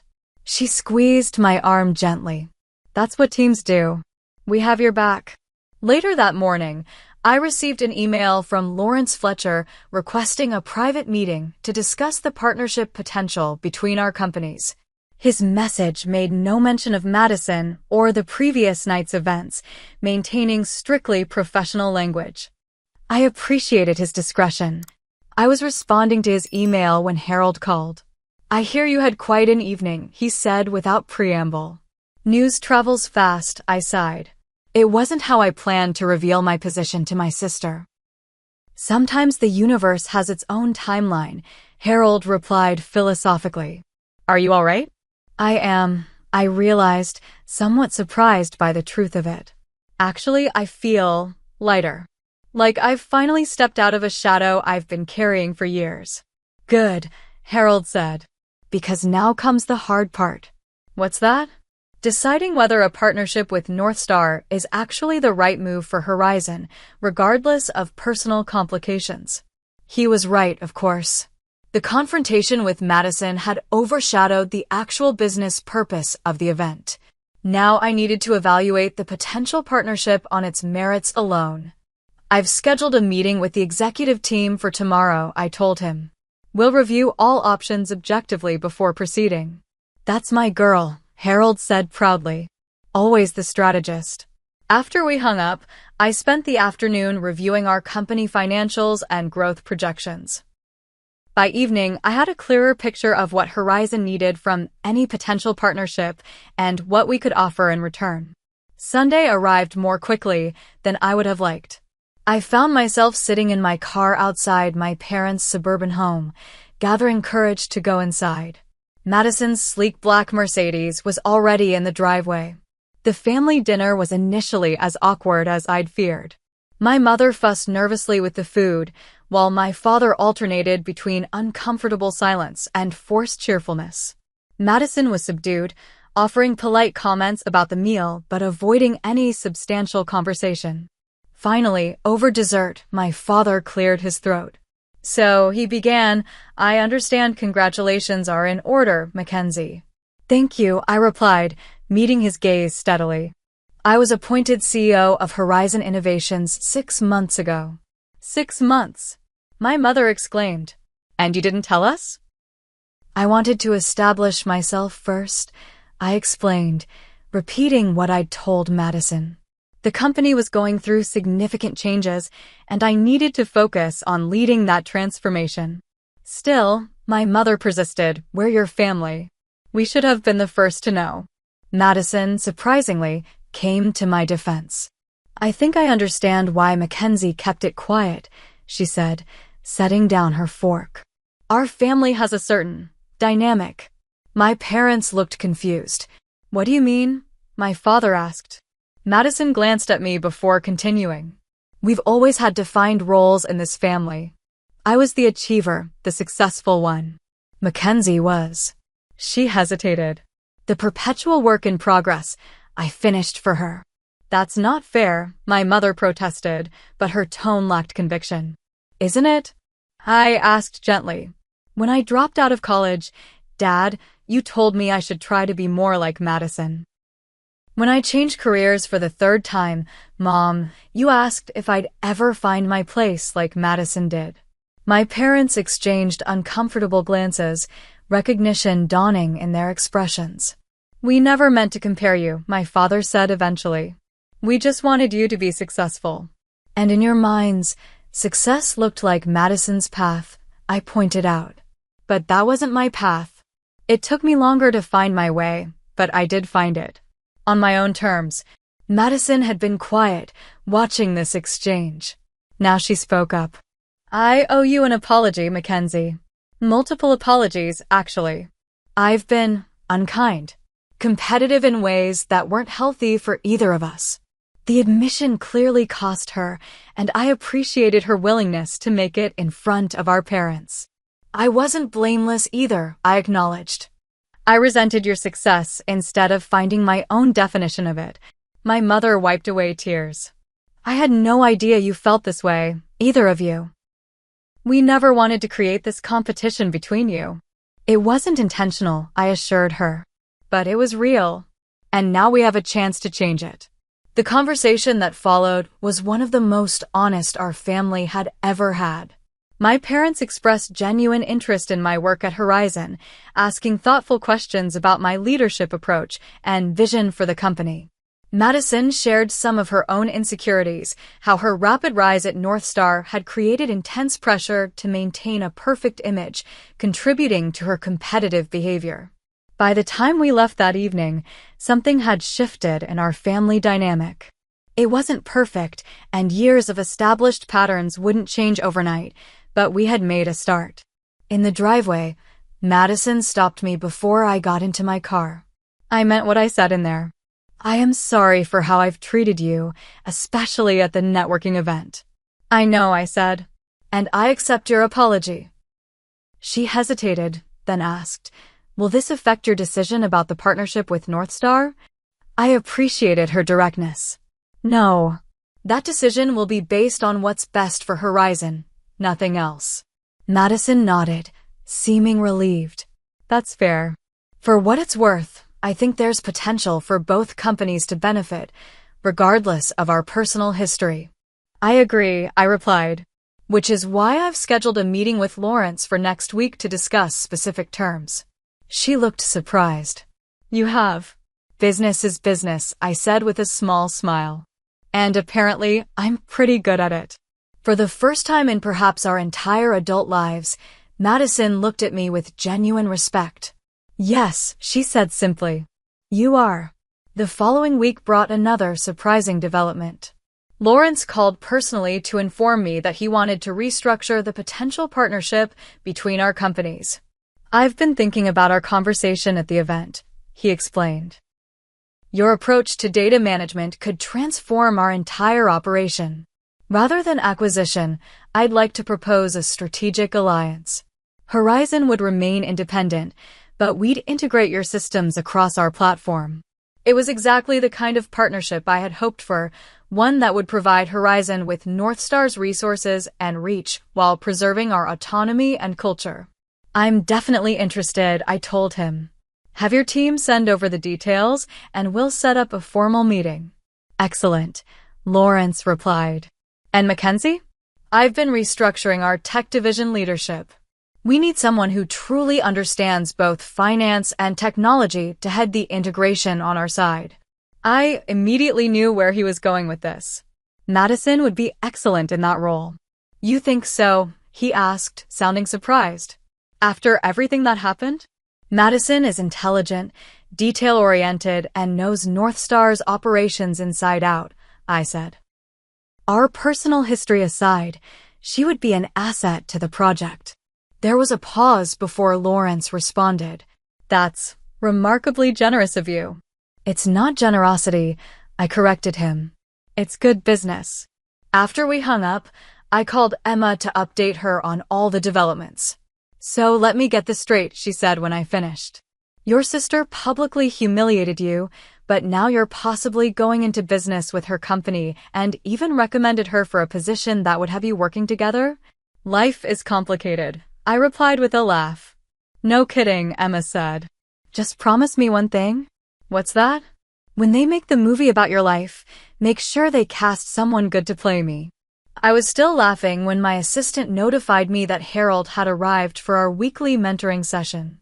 She squeezed my arm gently. That's what teams do. We have your back. Later that morning, I received an email from Lawrence Fletcher requesting a private meeting to discuss the partnership potential between our companies. His message made no mention of Madison or the previous night's events, maintaining strictly professional language. I appreciated his discretion. I was responding to his email when Harold called. I hear you had quite an evening, he said without preamble. News travels fast, I sighed. It wasn't how I planned to reveal my position to my sister. Sometimes the universe has its own timeline, Harold replied philosophically. Are you all right? I am, I realized, somewhat surprised by the truth of it. Actually, I feel lighter. Like I've finally stepped out of a shadow I've been carrying for years. Good, Harold said. Because now comes the hard part. What's that? Deciding whether a partnership with Northstar is actually the right move for Horizon, regardless of personal complications. He was right, of course. The confrontation with Madison had overshadowed the actual business purpose of the event. Now I needed to evaluate the potential partnership on its merits alone. I've scheduled a meeting with the executive team for tomorrow, I told him. We'll review all options objectively before proceeding. That's my girl, Harold said proudly. Always the strategist. After we hung up, I spent the afternoon reviewing our company financials and growth projections. By evening, I had a clearer picture of what Horizon needed from any potential partnership and what we could offer in return. Sunday arrived more quickly than I would have liked. I found myself sitting in my car outside my parents' suburban home, gathering courage to go inside. Madison's sleek black Mercedes was already in the driveway. The family dinner was initially as awkward as I'd feared. My mother fussed nervously with the food, while my father alternated between uncomfortable silence and forced cheerfulness. Madison was subdued, offering polite comments about the meal but avoiding any substantial conversation. Finally, over dessert, my father cleared his throat. So, he began, I understand congratulations are in order, Mackenzie. Thank you, I replied, meeting his gaze steadily. I was appointed CEO of Horizon Innovations 6 months ago. 6 months? My mother exclaimed. And you didn't tell us? I wanted to establish myself first, I explained, repeating what I'd told Madison. The company was going through significant changes, and I needed to focus on leading that transformation. Still, my mother persisted, we're your family. We should have been the first to know. Madison, surprisingly, came to my defense. I think I understand why Mackenzie kept it quiet, she said, setting down her fork. Our family has a certain dynamic. My parents looked confused. What do you mean? My father asked. Madison glanced at me before continuing. We've always had defined roles in this family. I was the achiever, the successful one. Mackenzie was. She hesitated. The perpetual work in progress, I finished for her. That's not fair, my mother protested, but her tone lacked conviction. Isn't it? I asked gently. When I dropped out of college, Dad, you told me I should try to be more like Madison. When I changed careers for the 3rd time, Mom, you asked if I'd ever find my place like Madison did. My parents exchanged uncomfortable glances, recognition dawning in their expressions. We never meant to compare you, my father said eventually. We just wanted you to be successful. And in your minds, success looked like Madison's path, I pointed out. But that wasn't my path. It took me longer to find my way, but I did find it. On my own terms. Madison had been quiet, watching this exchange. Now she spoke up. I owe you an apology, Mackenzie. Multiple apologies, actually. I've been unkind, competitive in ways that weren't healthy for either of us. The admission clearly cost her, and I appreciated her willingness to make it in front of our parents. I wasn't blameless either, I acknowledged. I resented your success instead of finding my own definition of it. My mother wiped away tears. I had no idea you felt this way, either of you. We never wanted to create this competition between you. It wasn't intentional, I assured her. But it was real. And now we have a chance to change it. The conversation that followed was one of the most honest our family had ever had. My parents expressed genuine interest in my work at Horizon, asking thoughtful questions about my leadership approach and vision for the company. Madison shared some of her own insecurities, how her rapid rise at North Star had created intense pressure to maintain a perfect image, contributing to her competitive behavior. By the time we left that evening, something had shifted in our family dynamic. It wasn't perfect, and years of established patterns wouldn't change overnight, but we had made a start. In the driveway, Madison stopped me before I got into my car. I meant what I said in there. I am sorry for how I've treated you, especially at the networking event. I know, I said, and I accept your apology. She hesitated, then asked, will this affect your decision about the partnership with North Star? I appreciated her directness. No. That decision will be based on what's best for Horizon, nothing else. Madison nodded, seeming relieved. That's fair. For what it's worth, I think there's potential for both companies to benefit, regardless of our personal history. I agree, I replied, which is why I've scheduled a meeting with Lawrence for next week to discuss specific terms. She looked surprised. You have? Business is business, I said with a small smile. And apparently, I'm pretty good at it. For the first time in perhaps our entire adult lives, Madison looked at me with genuine respect. Yes, she said simply. You are. The following week brought another surprising development. Lawrence called personally to inform me that he wanted to restructure the potential partnership between our companies. I've been thinking about our conversation at the event, he explained. Your approach to data management could transform our entire operation. Rather than acquisition, I'd like to propose a strategic alliance. Horizon would remain independent, but we'd integrate your systems across our platform. It was exactly the kind of partnership I had hoped for, one that would provide Horizon with North Star's resources and reach while preserving our autonomy and culture. I'm definitely interested, I told him. Have your team send over the details, and we'll set up a formal meeting. Excellent, Lawrence replied. And Mackenzie? I've been restructuring our tech division leadership. We need someone who truly understands both finance and technology to head the integration on our side. I immediately knew where he was going with this. Madison would be excellent in that role. You think so? He asked, sounding surprised. After everything that happened? Madison is intelligent, detail-oriented, and knows North Star's operations inside out, I said. Our personal history aside, she would be an asset to the project. There was a pause before Lawrence responded. That's remarkably generous of you. It's not generosity, I corrected him. It's good business. After we hung up, I called Emma to update her on all the developments. So let me get this straight, she said when I finished. Your sister publicly humiliated you, but now you're possibly going into business with her company and even recommended her for a position that would have you working together? Life is complicated, I replied with a laugh. No kidding, Emma said. Just promise me one thing. What's that? When they make the movie about your life, make sure they cast someone good to play me. I was still laughing when my assistant notified me that Harold had arrived for our weekly mentoring session.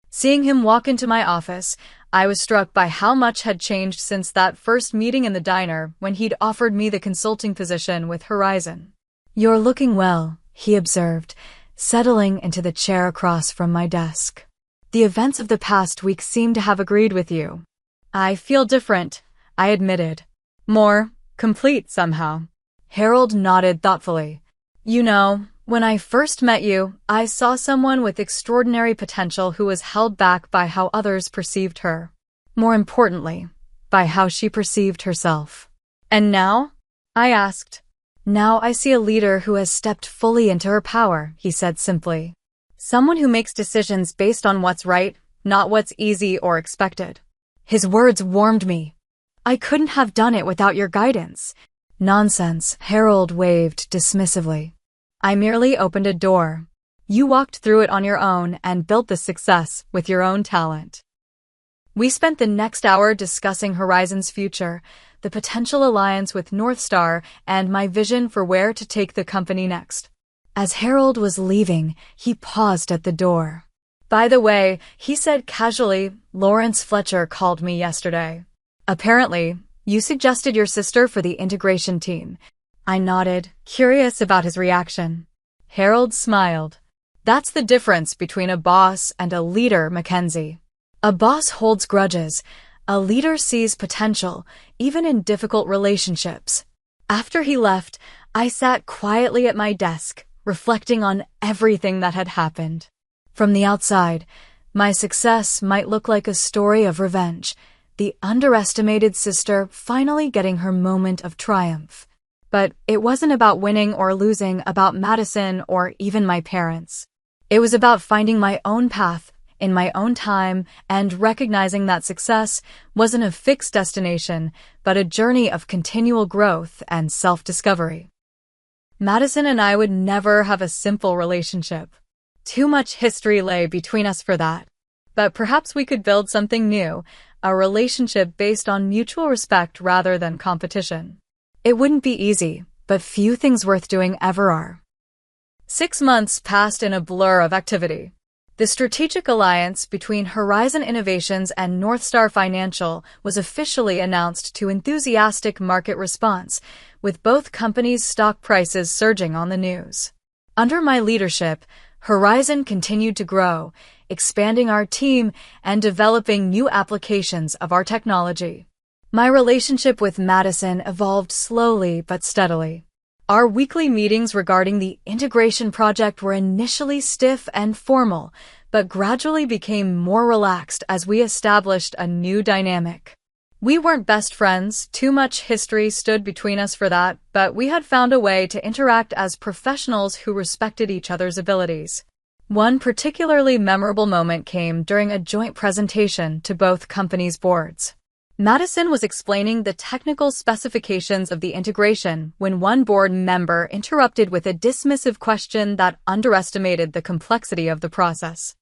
Seeing him walk into my office, I was struck by how much had changed since that first meeting in the diner when he'd offered me the consulting position with Horizon. "You're looking well," he observed, settling into the chair across from my desk. "The events of the past week seem to have agreed with you." "I feel different," I admitted. "More complete somehow." Harold nodded thoughtfully. "You know, when I first met you, I saw someone with extraordinary potential who was held back by how others perceived her. More importantly, by how she perceived herself." "And now?" I asked. "Now I see a leader who has stepped fully into her power," he said simply. "Someone who makes decisions based on what's right, not what's easy or expected." His words warmed me. "I couldn't have done it without your guidance." "Nonsense," Harold waved dismissively. "I merely opened a door. You walked through it on your own and built this success with your own talent." We spent the next hour discussing Horizon's future, the potential alliance with North Star, and my vision for where to take the company next. As Harold was leaving, he paused at the door. "By the way," he said casually, "Lawrence Fletcher called me yesterday. Apparently, you suggested your sister for the integration team." I nodded, curious about his reaction. Harold smiled. "That's the difference between a boss and a leader, Mackenzie. A boss holds grudges. A leader sees potential, even in difficult relationships." After he left, I sat quietly at my desk, reflecting on everything that had happened. From the outside, my success might look like a story of revenge, the underestimated sister finally getting her moment of triumph. But it wasn't about winning or losing, about Madison or even my parents. It was about finding my own path, in my own time, and recognizing that success wasn't a fixed destination, but a journey of continual growth and self-discovery. Madison and I would never have a simple relationship. Too much history lay between us for that. But perhaps we could build something new, a relationship based on mutual respect rather than competition. It wouldn't be easy, but few things worth doing ever are. 6 months passed in a blur of activity. The strategic alliance between Horizon Innovations and North Star Financial was officially announced to enthusiastic market response, with both companies' stock prices surging on the news. Under my leadership, Horizon continued to grow, expanding our team and developing new applications of our technology. My relationship with Madison evolved slowly but steadily. Our weekly meetings regarding the integration project were initially stiff and formal, but gradually became more relaxed as we established a new dynamic. We weren't best friends, too much history stood between us for that, but we had found a way to interact as professionals who respected each other's abilities. One particularly memorable moment came during a joint presentation to both companies' boards. Madison was explaining the technical specifications of the integration when one board member interrupted with a dismissive question that underestimated the complexity of the process.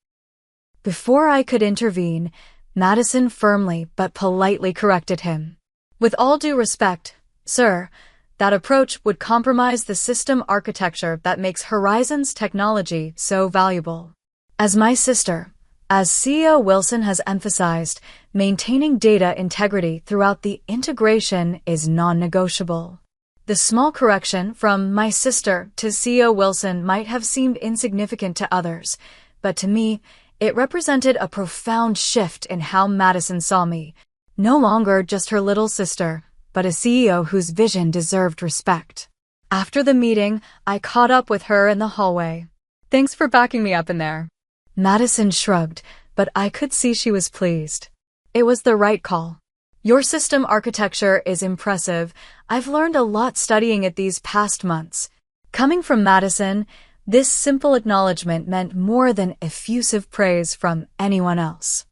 Before I could intervene, Madison firmly but politely corrected him. "With all due respect, sir, that approach would compromise the system architecture that makes Horizon's technology so valuable. As my sister, as CEO Wilson has emphasized, maintaining data integrity throughout the integration is non-negotiable." The small correction from my sister to CEO Wilson might have seemed insignificant to others, but to me, it represented a profound shift in how Madison saw me. No longer just her little sister, but a CEO whose vision deserved respect. After the meeting, I caught up with her in the hallway. "Thanks for backing me up in there." Madison shrugged, but I could see she was pleased. "It was the right call. Your system architecture is impressive. I've learned a lot studying it these past months." Coming from Madison, this simple acknowledgement meant more than effusive praise from anyone else.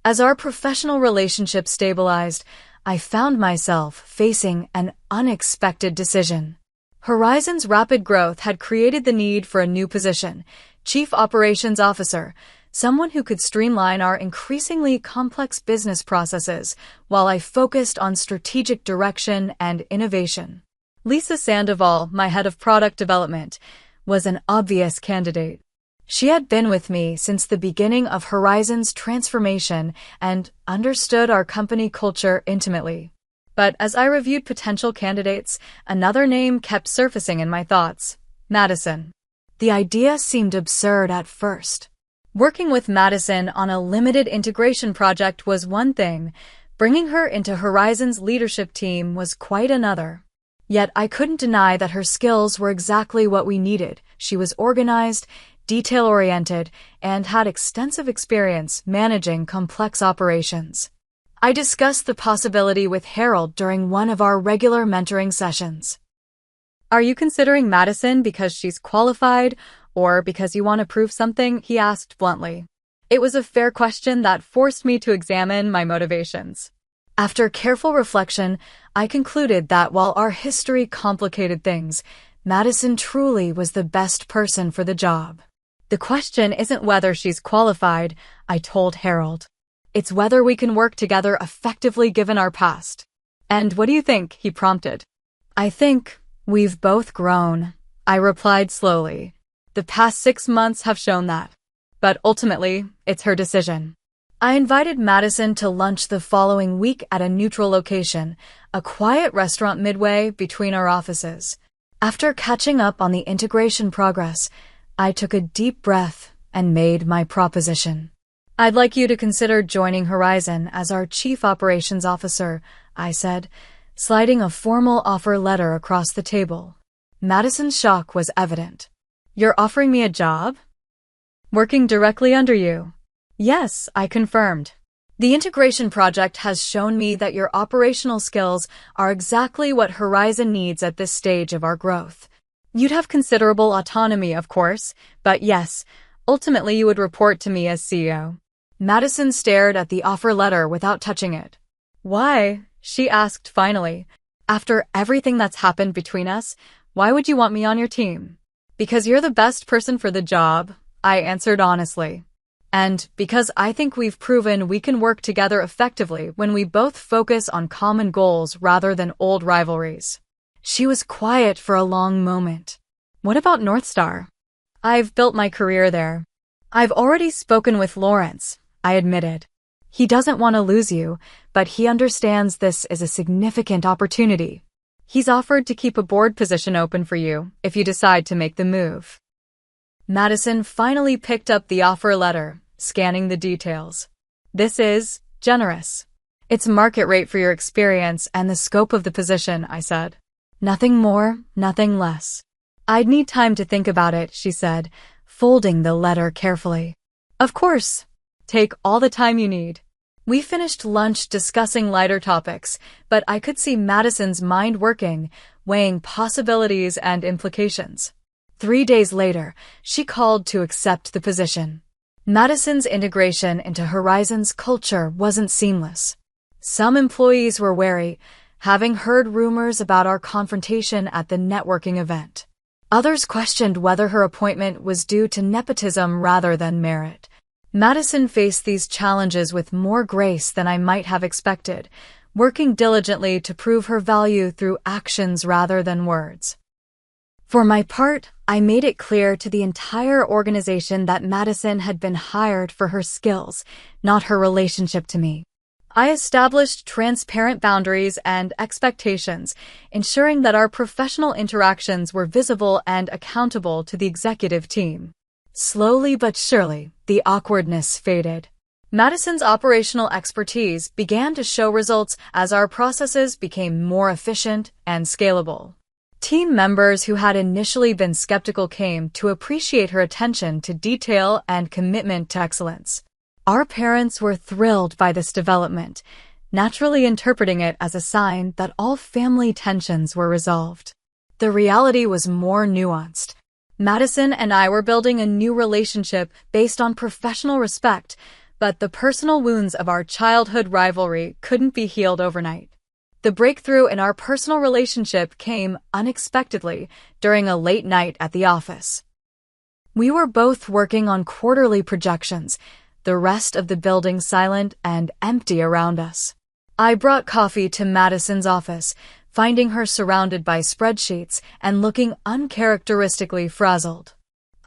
As our professional relationship stabilized, I found myself facing an unexpected decision. Horizon's rapid growth had created the need for a new position, Chief Operations Officer, someone who could streamline our increasingly complex business processes while I focused on strategic direction and innovation. Lisa Sandoval, my head of product development, was an obvious candidate. She had been with me since the beginning of Horizon's transformation and understood our company culture intimately. But as I reviewed potential candidates, another name kept surfacing in my thoughts: Madison. The idea seemed absurd at first. Working with Madison on a limited integration project was one thing. Bringing her into Horizon's leadership team was quite another. Yet I couldn't deny that her skills were exactly what we needed. She was organized, detail-oriented, and had extensive experience managing complex operations. I discussed the possibility with Harold during one of our regular mentoring sessions. "Are you considering Madison because she's qualified, or because you want to prove something?" he asked bluntly. It was a fair question that forced me to examine my motivations. After careful reflection, I concluded that while our history complicated things, Madison truly was the best person for the job. "The question isn't whether she's qualified," I told Harold. "It's whether we can work together effectively given our past." "And what do you think?" he prompted. "I think we've both grown," I replied slowly. "The past 6 months have shown that. But ultimately, it's her decision." I invited Madison to lunch the following week at a neutral location, a quiet restaurant midway between our offices. After catching up on the integration progress, I took a deep breath and made my proposition. "I'd like you to consider joining Horizon as our Chief Operations Officer," I said, sliding a formal offer letter across the table. Madison's shock was evident. "You're offering me a job? Working directly under you?" "Yes," I confirmed. "The integration project has shown me that your operational skills are exactly what Horizon needs at this stage of our growth. You'd have considerable autonomy, of course, but yes, ultimately you would report to me as CEO." Madison stared at the offer letter without touching it. "Why?" she asked finally. "After everything that's happened between us, why would you want me on your team?" "Because you're the best person for the job," I answered honestly. "And because I think we've proven we can work together effectively when we both focus on common goals rather than old rivalries." She was quiet for a long moment. "What about North Star?" "I've built my career there." "I've already spoken with Lawrence," I admitted. "He doesn't want to lose you, but he understands this is a significant opportunity. He's offered to keep a board position open for you if you decide to make the move." Madison finally picked up the offer letter, scanning the details. "This is generous. It's market rate for your experience and the scope of the position," I said. "Nothing more, nothing less." "I'd need time to think about it," she said, folding the letter carefully. "Of course. Take all the time you need." We finished lunch discussing lighter topics, but I could see Madison's mind working, weighing possibilities and implications. 3 days later, she called to accept the position. Madison's integration into Horizon's culture wasn't seamless. Some employees were wary, having heard rumors about our confrontation at the networking event. Others questioned whether her appointment was due to nepotism rather than merit. Madison faced these challenges with more grace than I might have expected, working diligently to prove her value through actions rather than words. For my part, I made it clear to the entire organization that Madison had been hired for her skills, not her relationship to me. I established transparent boundaries and expectations, ensuring that our professional interactions were visible and accountable to the executive team. Slowly but surely, the awkwardness faded. Madison's operational expertise began to show results as our processes became more efficient and scalable. Team members who had initially been skeptical came to appreciate her attention to detail and commitment to excellence. Our parents were thrilled by this development, naturally interpreting it as a sign that all family tensions were resolved. The reality was more nuanced. Madison and I were building a new relationship based on professional respect, but the personal wounds of our childhood rivalry couldn't be healed overnight. The breakthrough in our personal relationship came unexpectedly during a late night at the office. We were both working on quarterly projections, the rest of the building silent and empty around us. I brought coffee to Madison's office, finding her surrounded by spreadsheets and looking uncharacteristically frazzled.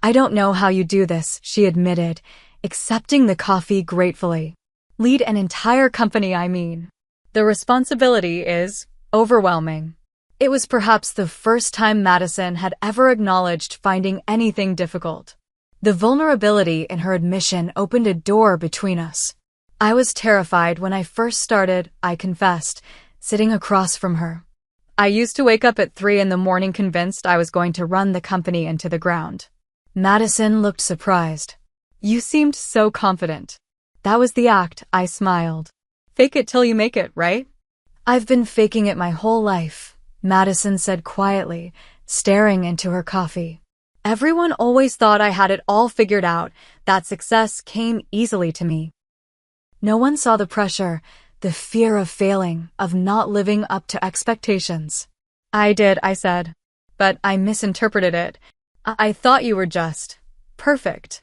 I don't know how you do this, she admitted, accepting the coffee gratefully. Lead an entire company, I mean. The responsibility is overwhelming. It was perhaps the first time Madison had ever acknowledged finding anything difficult. The vulnerability in her admission opened a door between us. I was terrified when I first started, I confessed, sitting across from her. I used to wake up at 3 in the morning convinced I was going to run the company into the ground. Madison looked surprised. You seemed so confident. That was the act, I smiled. Fake it till you make it, right? I've been faking it my whole life, Madison said quietly, staring into her coffee. Everyone always thought I had it all figured out, that success came easily to me. No one saw the pressure, the fear of failing, of not living up to expectations. I did, I said. But I misinterpreted it. I thought you were just perfect.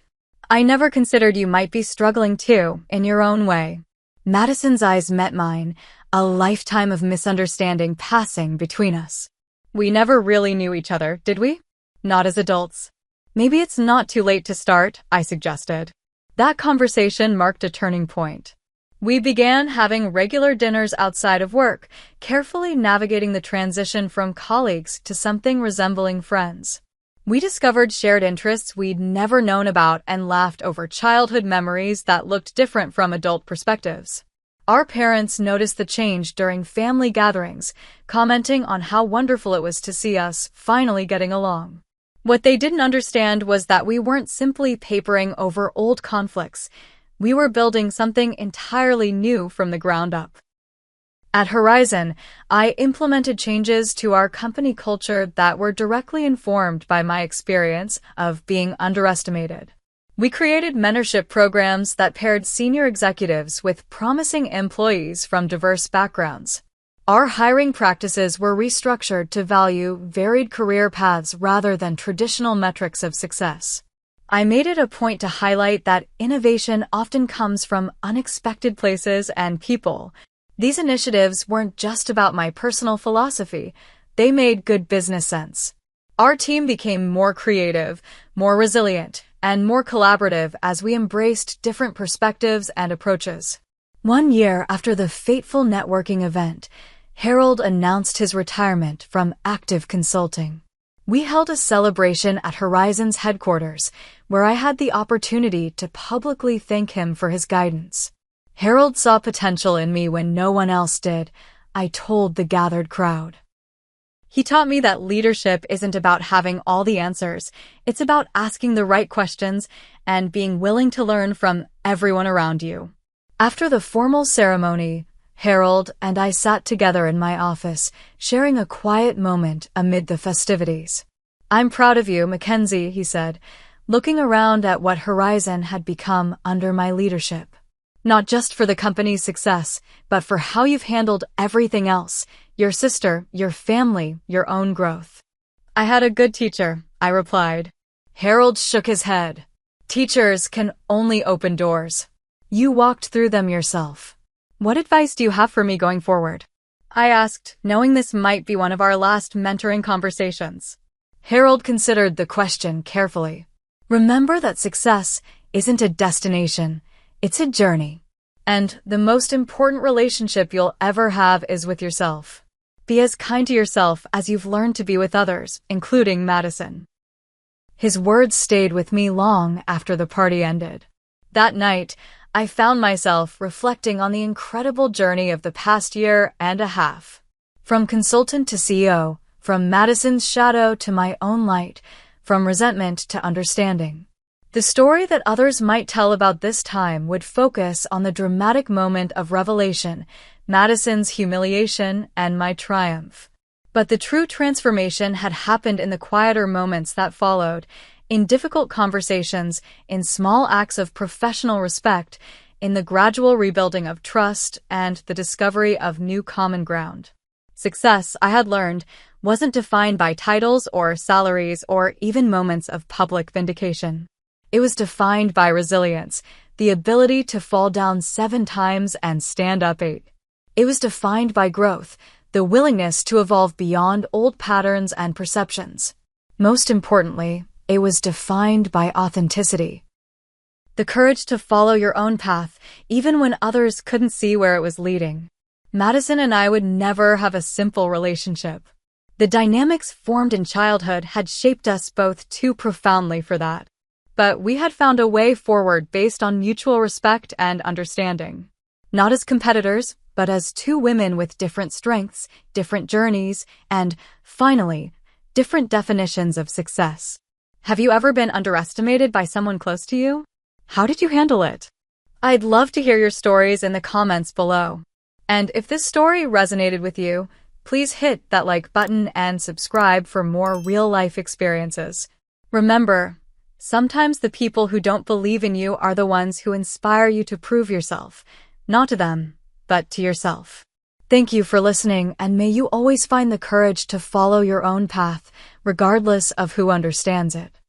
I never considered you might be struggling too, in your own way. Madison's eyes met mine, a lifetime of misunderstanding passing between us. We never really knew each other, did we? Not as adults. Maybe it's not too late to start, I suggested. That conversation marked a turning point. We began having regular dinners outside of work, carefully navigating the transition from colleagues to something resembling friends. We discovered shared interests we'd never known about and laughed over childhood memories that looked different from adult perspectives. Our parents noticed the change during family gatherings, commenting on how wonderful it was to see us finally getting along. What they didn't understand was that we weren't simply papering over old conflicts. We were building something entirely new from the ground up. At Horizon, I implemented changes to our company culture that were directly informed by my experience of being underestimated. We created mentorship programs that paired senior executives with promising employees from diverse backgrounds. Our hiring practices were restructured to value varied career paths rather than traditional metrics of success. I made it a point to highlight that innovation often comes from unexpected places and people. These initiatives weren't just about my personal philosophy, they made good business sense. Our team became more creative, more resilient, and more collaborative as we embraced different perspectives and approaches. One year after the fateful networking event, Harold announced his retirement from active consulting. We held a celebration at Horizon's headquarters, where I had the opportunity to publicly thank him for his guidance. Harold saw potential in me when no one else did, I told the gathered crowd. He taught me that leadership isn't about having all the answers, it's about asking the right questions and being willing to learn from everyone around you. After the formal ceremony, Harold and I sat together in my office, sharing a quiet moment amid the festivities. I'm proud of you, Mackenzie, he said, looking around at what Horizon had become under my leadership. Not just for the company's success, but for how you've handled everything else, your sister, your family, your own growth. I had a good teacher, I replied. Harold shook his head. Teachers can only open doors. You walked through them yourself. What advice do you have for me going forward? I asked, knowing this might be one of our last mentoring conversations. Harold considered the question carefully. Remember that success isn't a destination. It's a journey. And the most important relationship you'll ever have is with yourself. Be as kind to yourself as you've learned to be with others, including Madison. His words stayed with me long after the party ended. That night, I found myself reflecting on the incredible journey of the past year and a half. From consultant to CEO, from Madison's shadow to my own light, from resentment to understanding. The story that others might tell about this time would focus on the dramatic moment of revelation, Madison's humiliation, and my triumph. But the true transformation had happened in the quieter moments that followed, in difficult conversations, in small acts of professional respect, in the gradual rebuilding of trust, and the discovery of new common ground. Success, I had learned, wasn't defined by titles or salaries or even moments of public vindication. It was defined by resilience, the ability to fall down 7 times and stand up 8. It was defined by growth, the willingness to evolve beyond old patterns and perceptions. Most importantly, It was defined by authenticity. The courage to follow your own path, even when others couldn't see where it was leading. Madison and I would never have a simple relationship. The dynamics formed in childhood had shaped us both too profoundly for that. But we had found a way forward based on mutual respect and understanding. Not as competitors, but as two women with different strengths, different journeys, and, finally, different definitions of success. Have you ever been underestimated by someone close to you? How did you handle it? I'd love to hear your stories in the comments below. And if this story resonated with you, please hit that like button and subscribe for more real-life experiences. Remember, sometimes the people who don't believe in you are the ones who inspire you to prove yourself, not to them, but to yourself. Thank you for listening, and may you always find the courage to follow your own path, regardless of who understands it.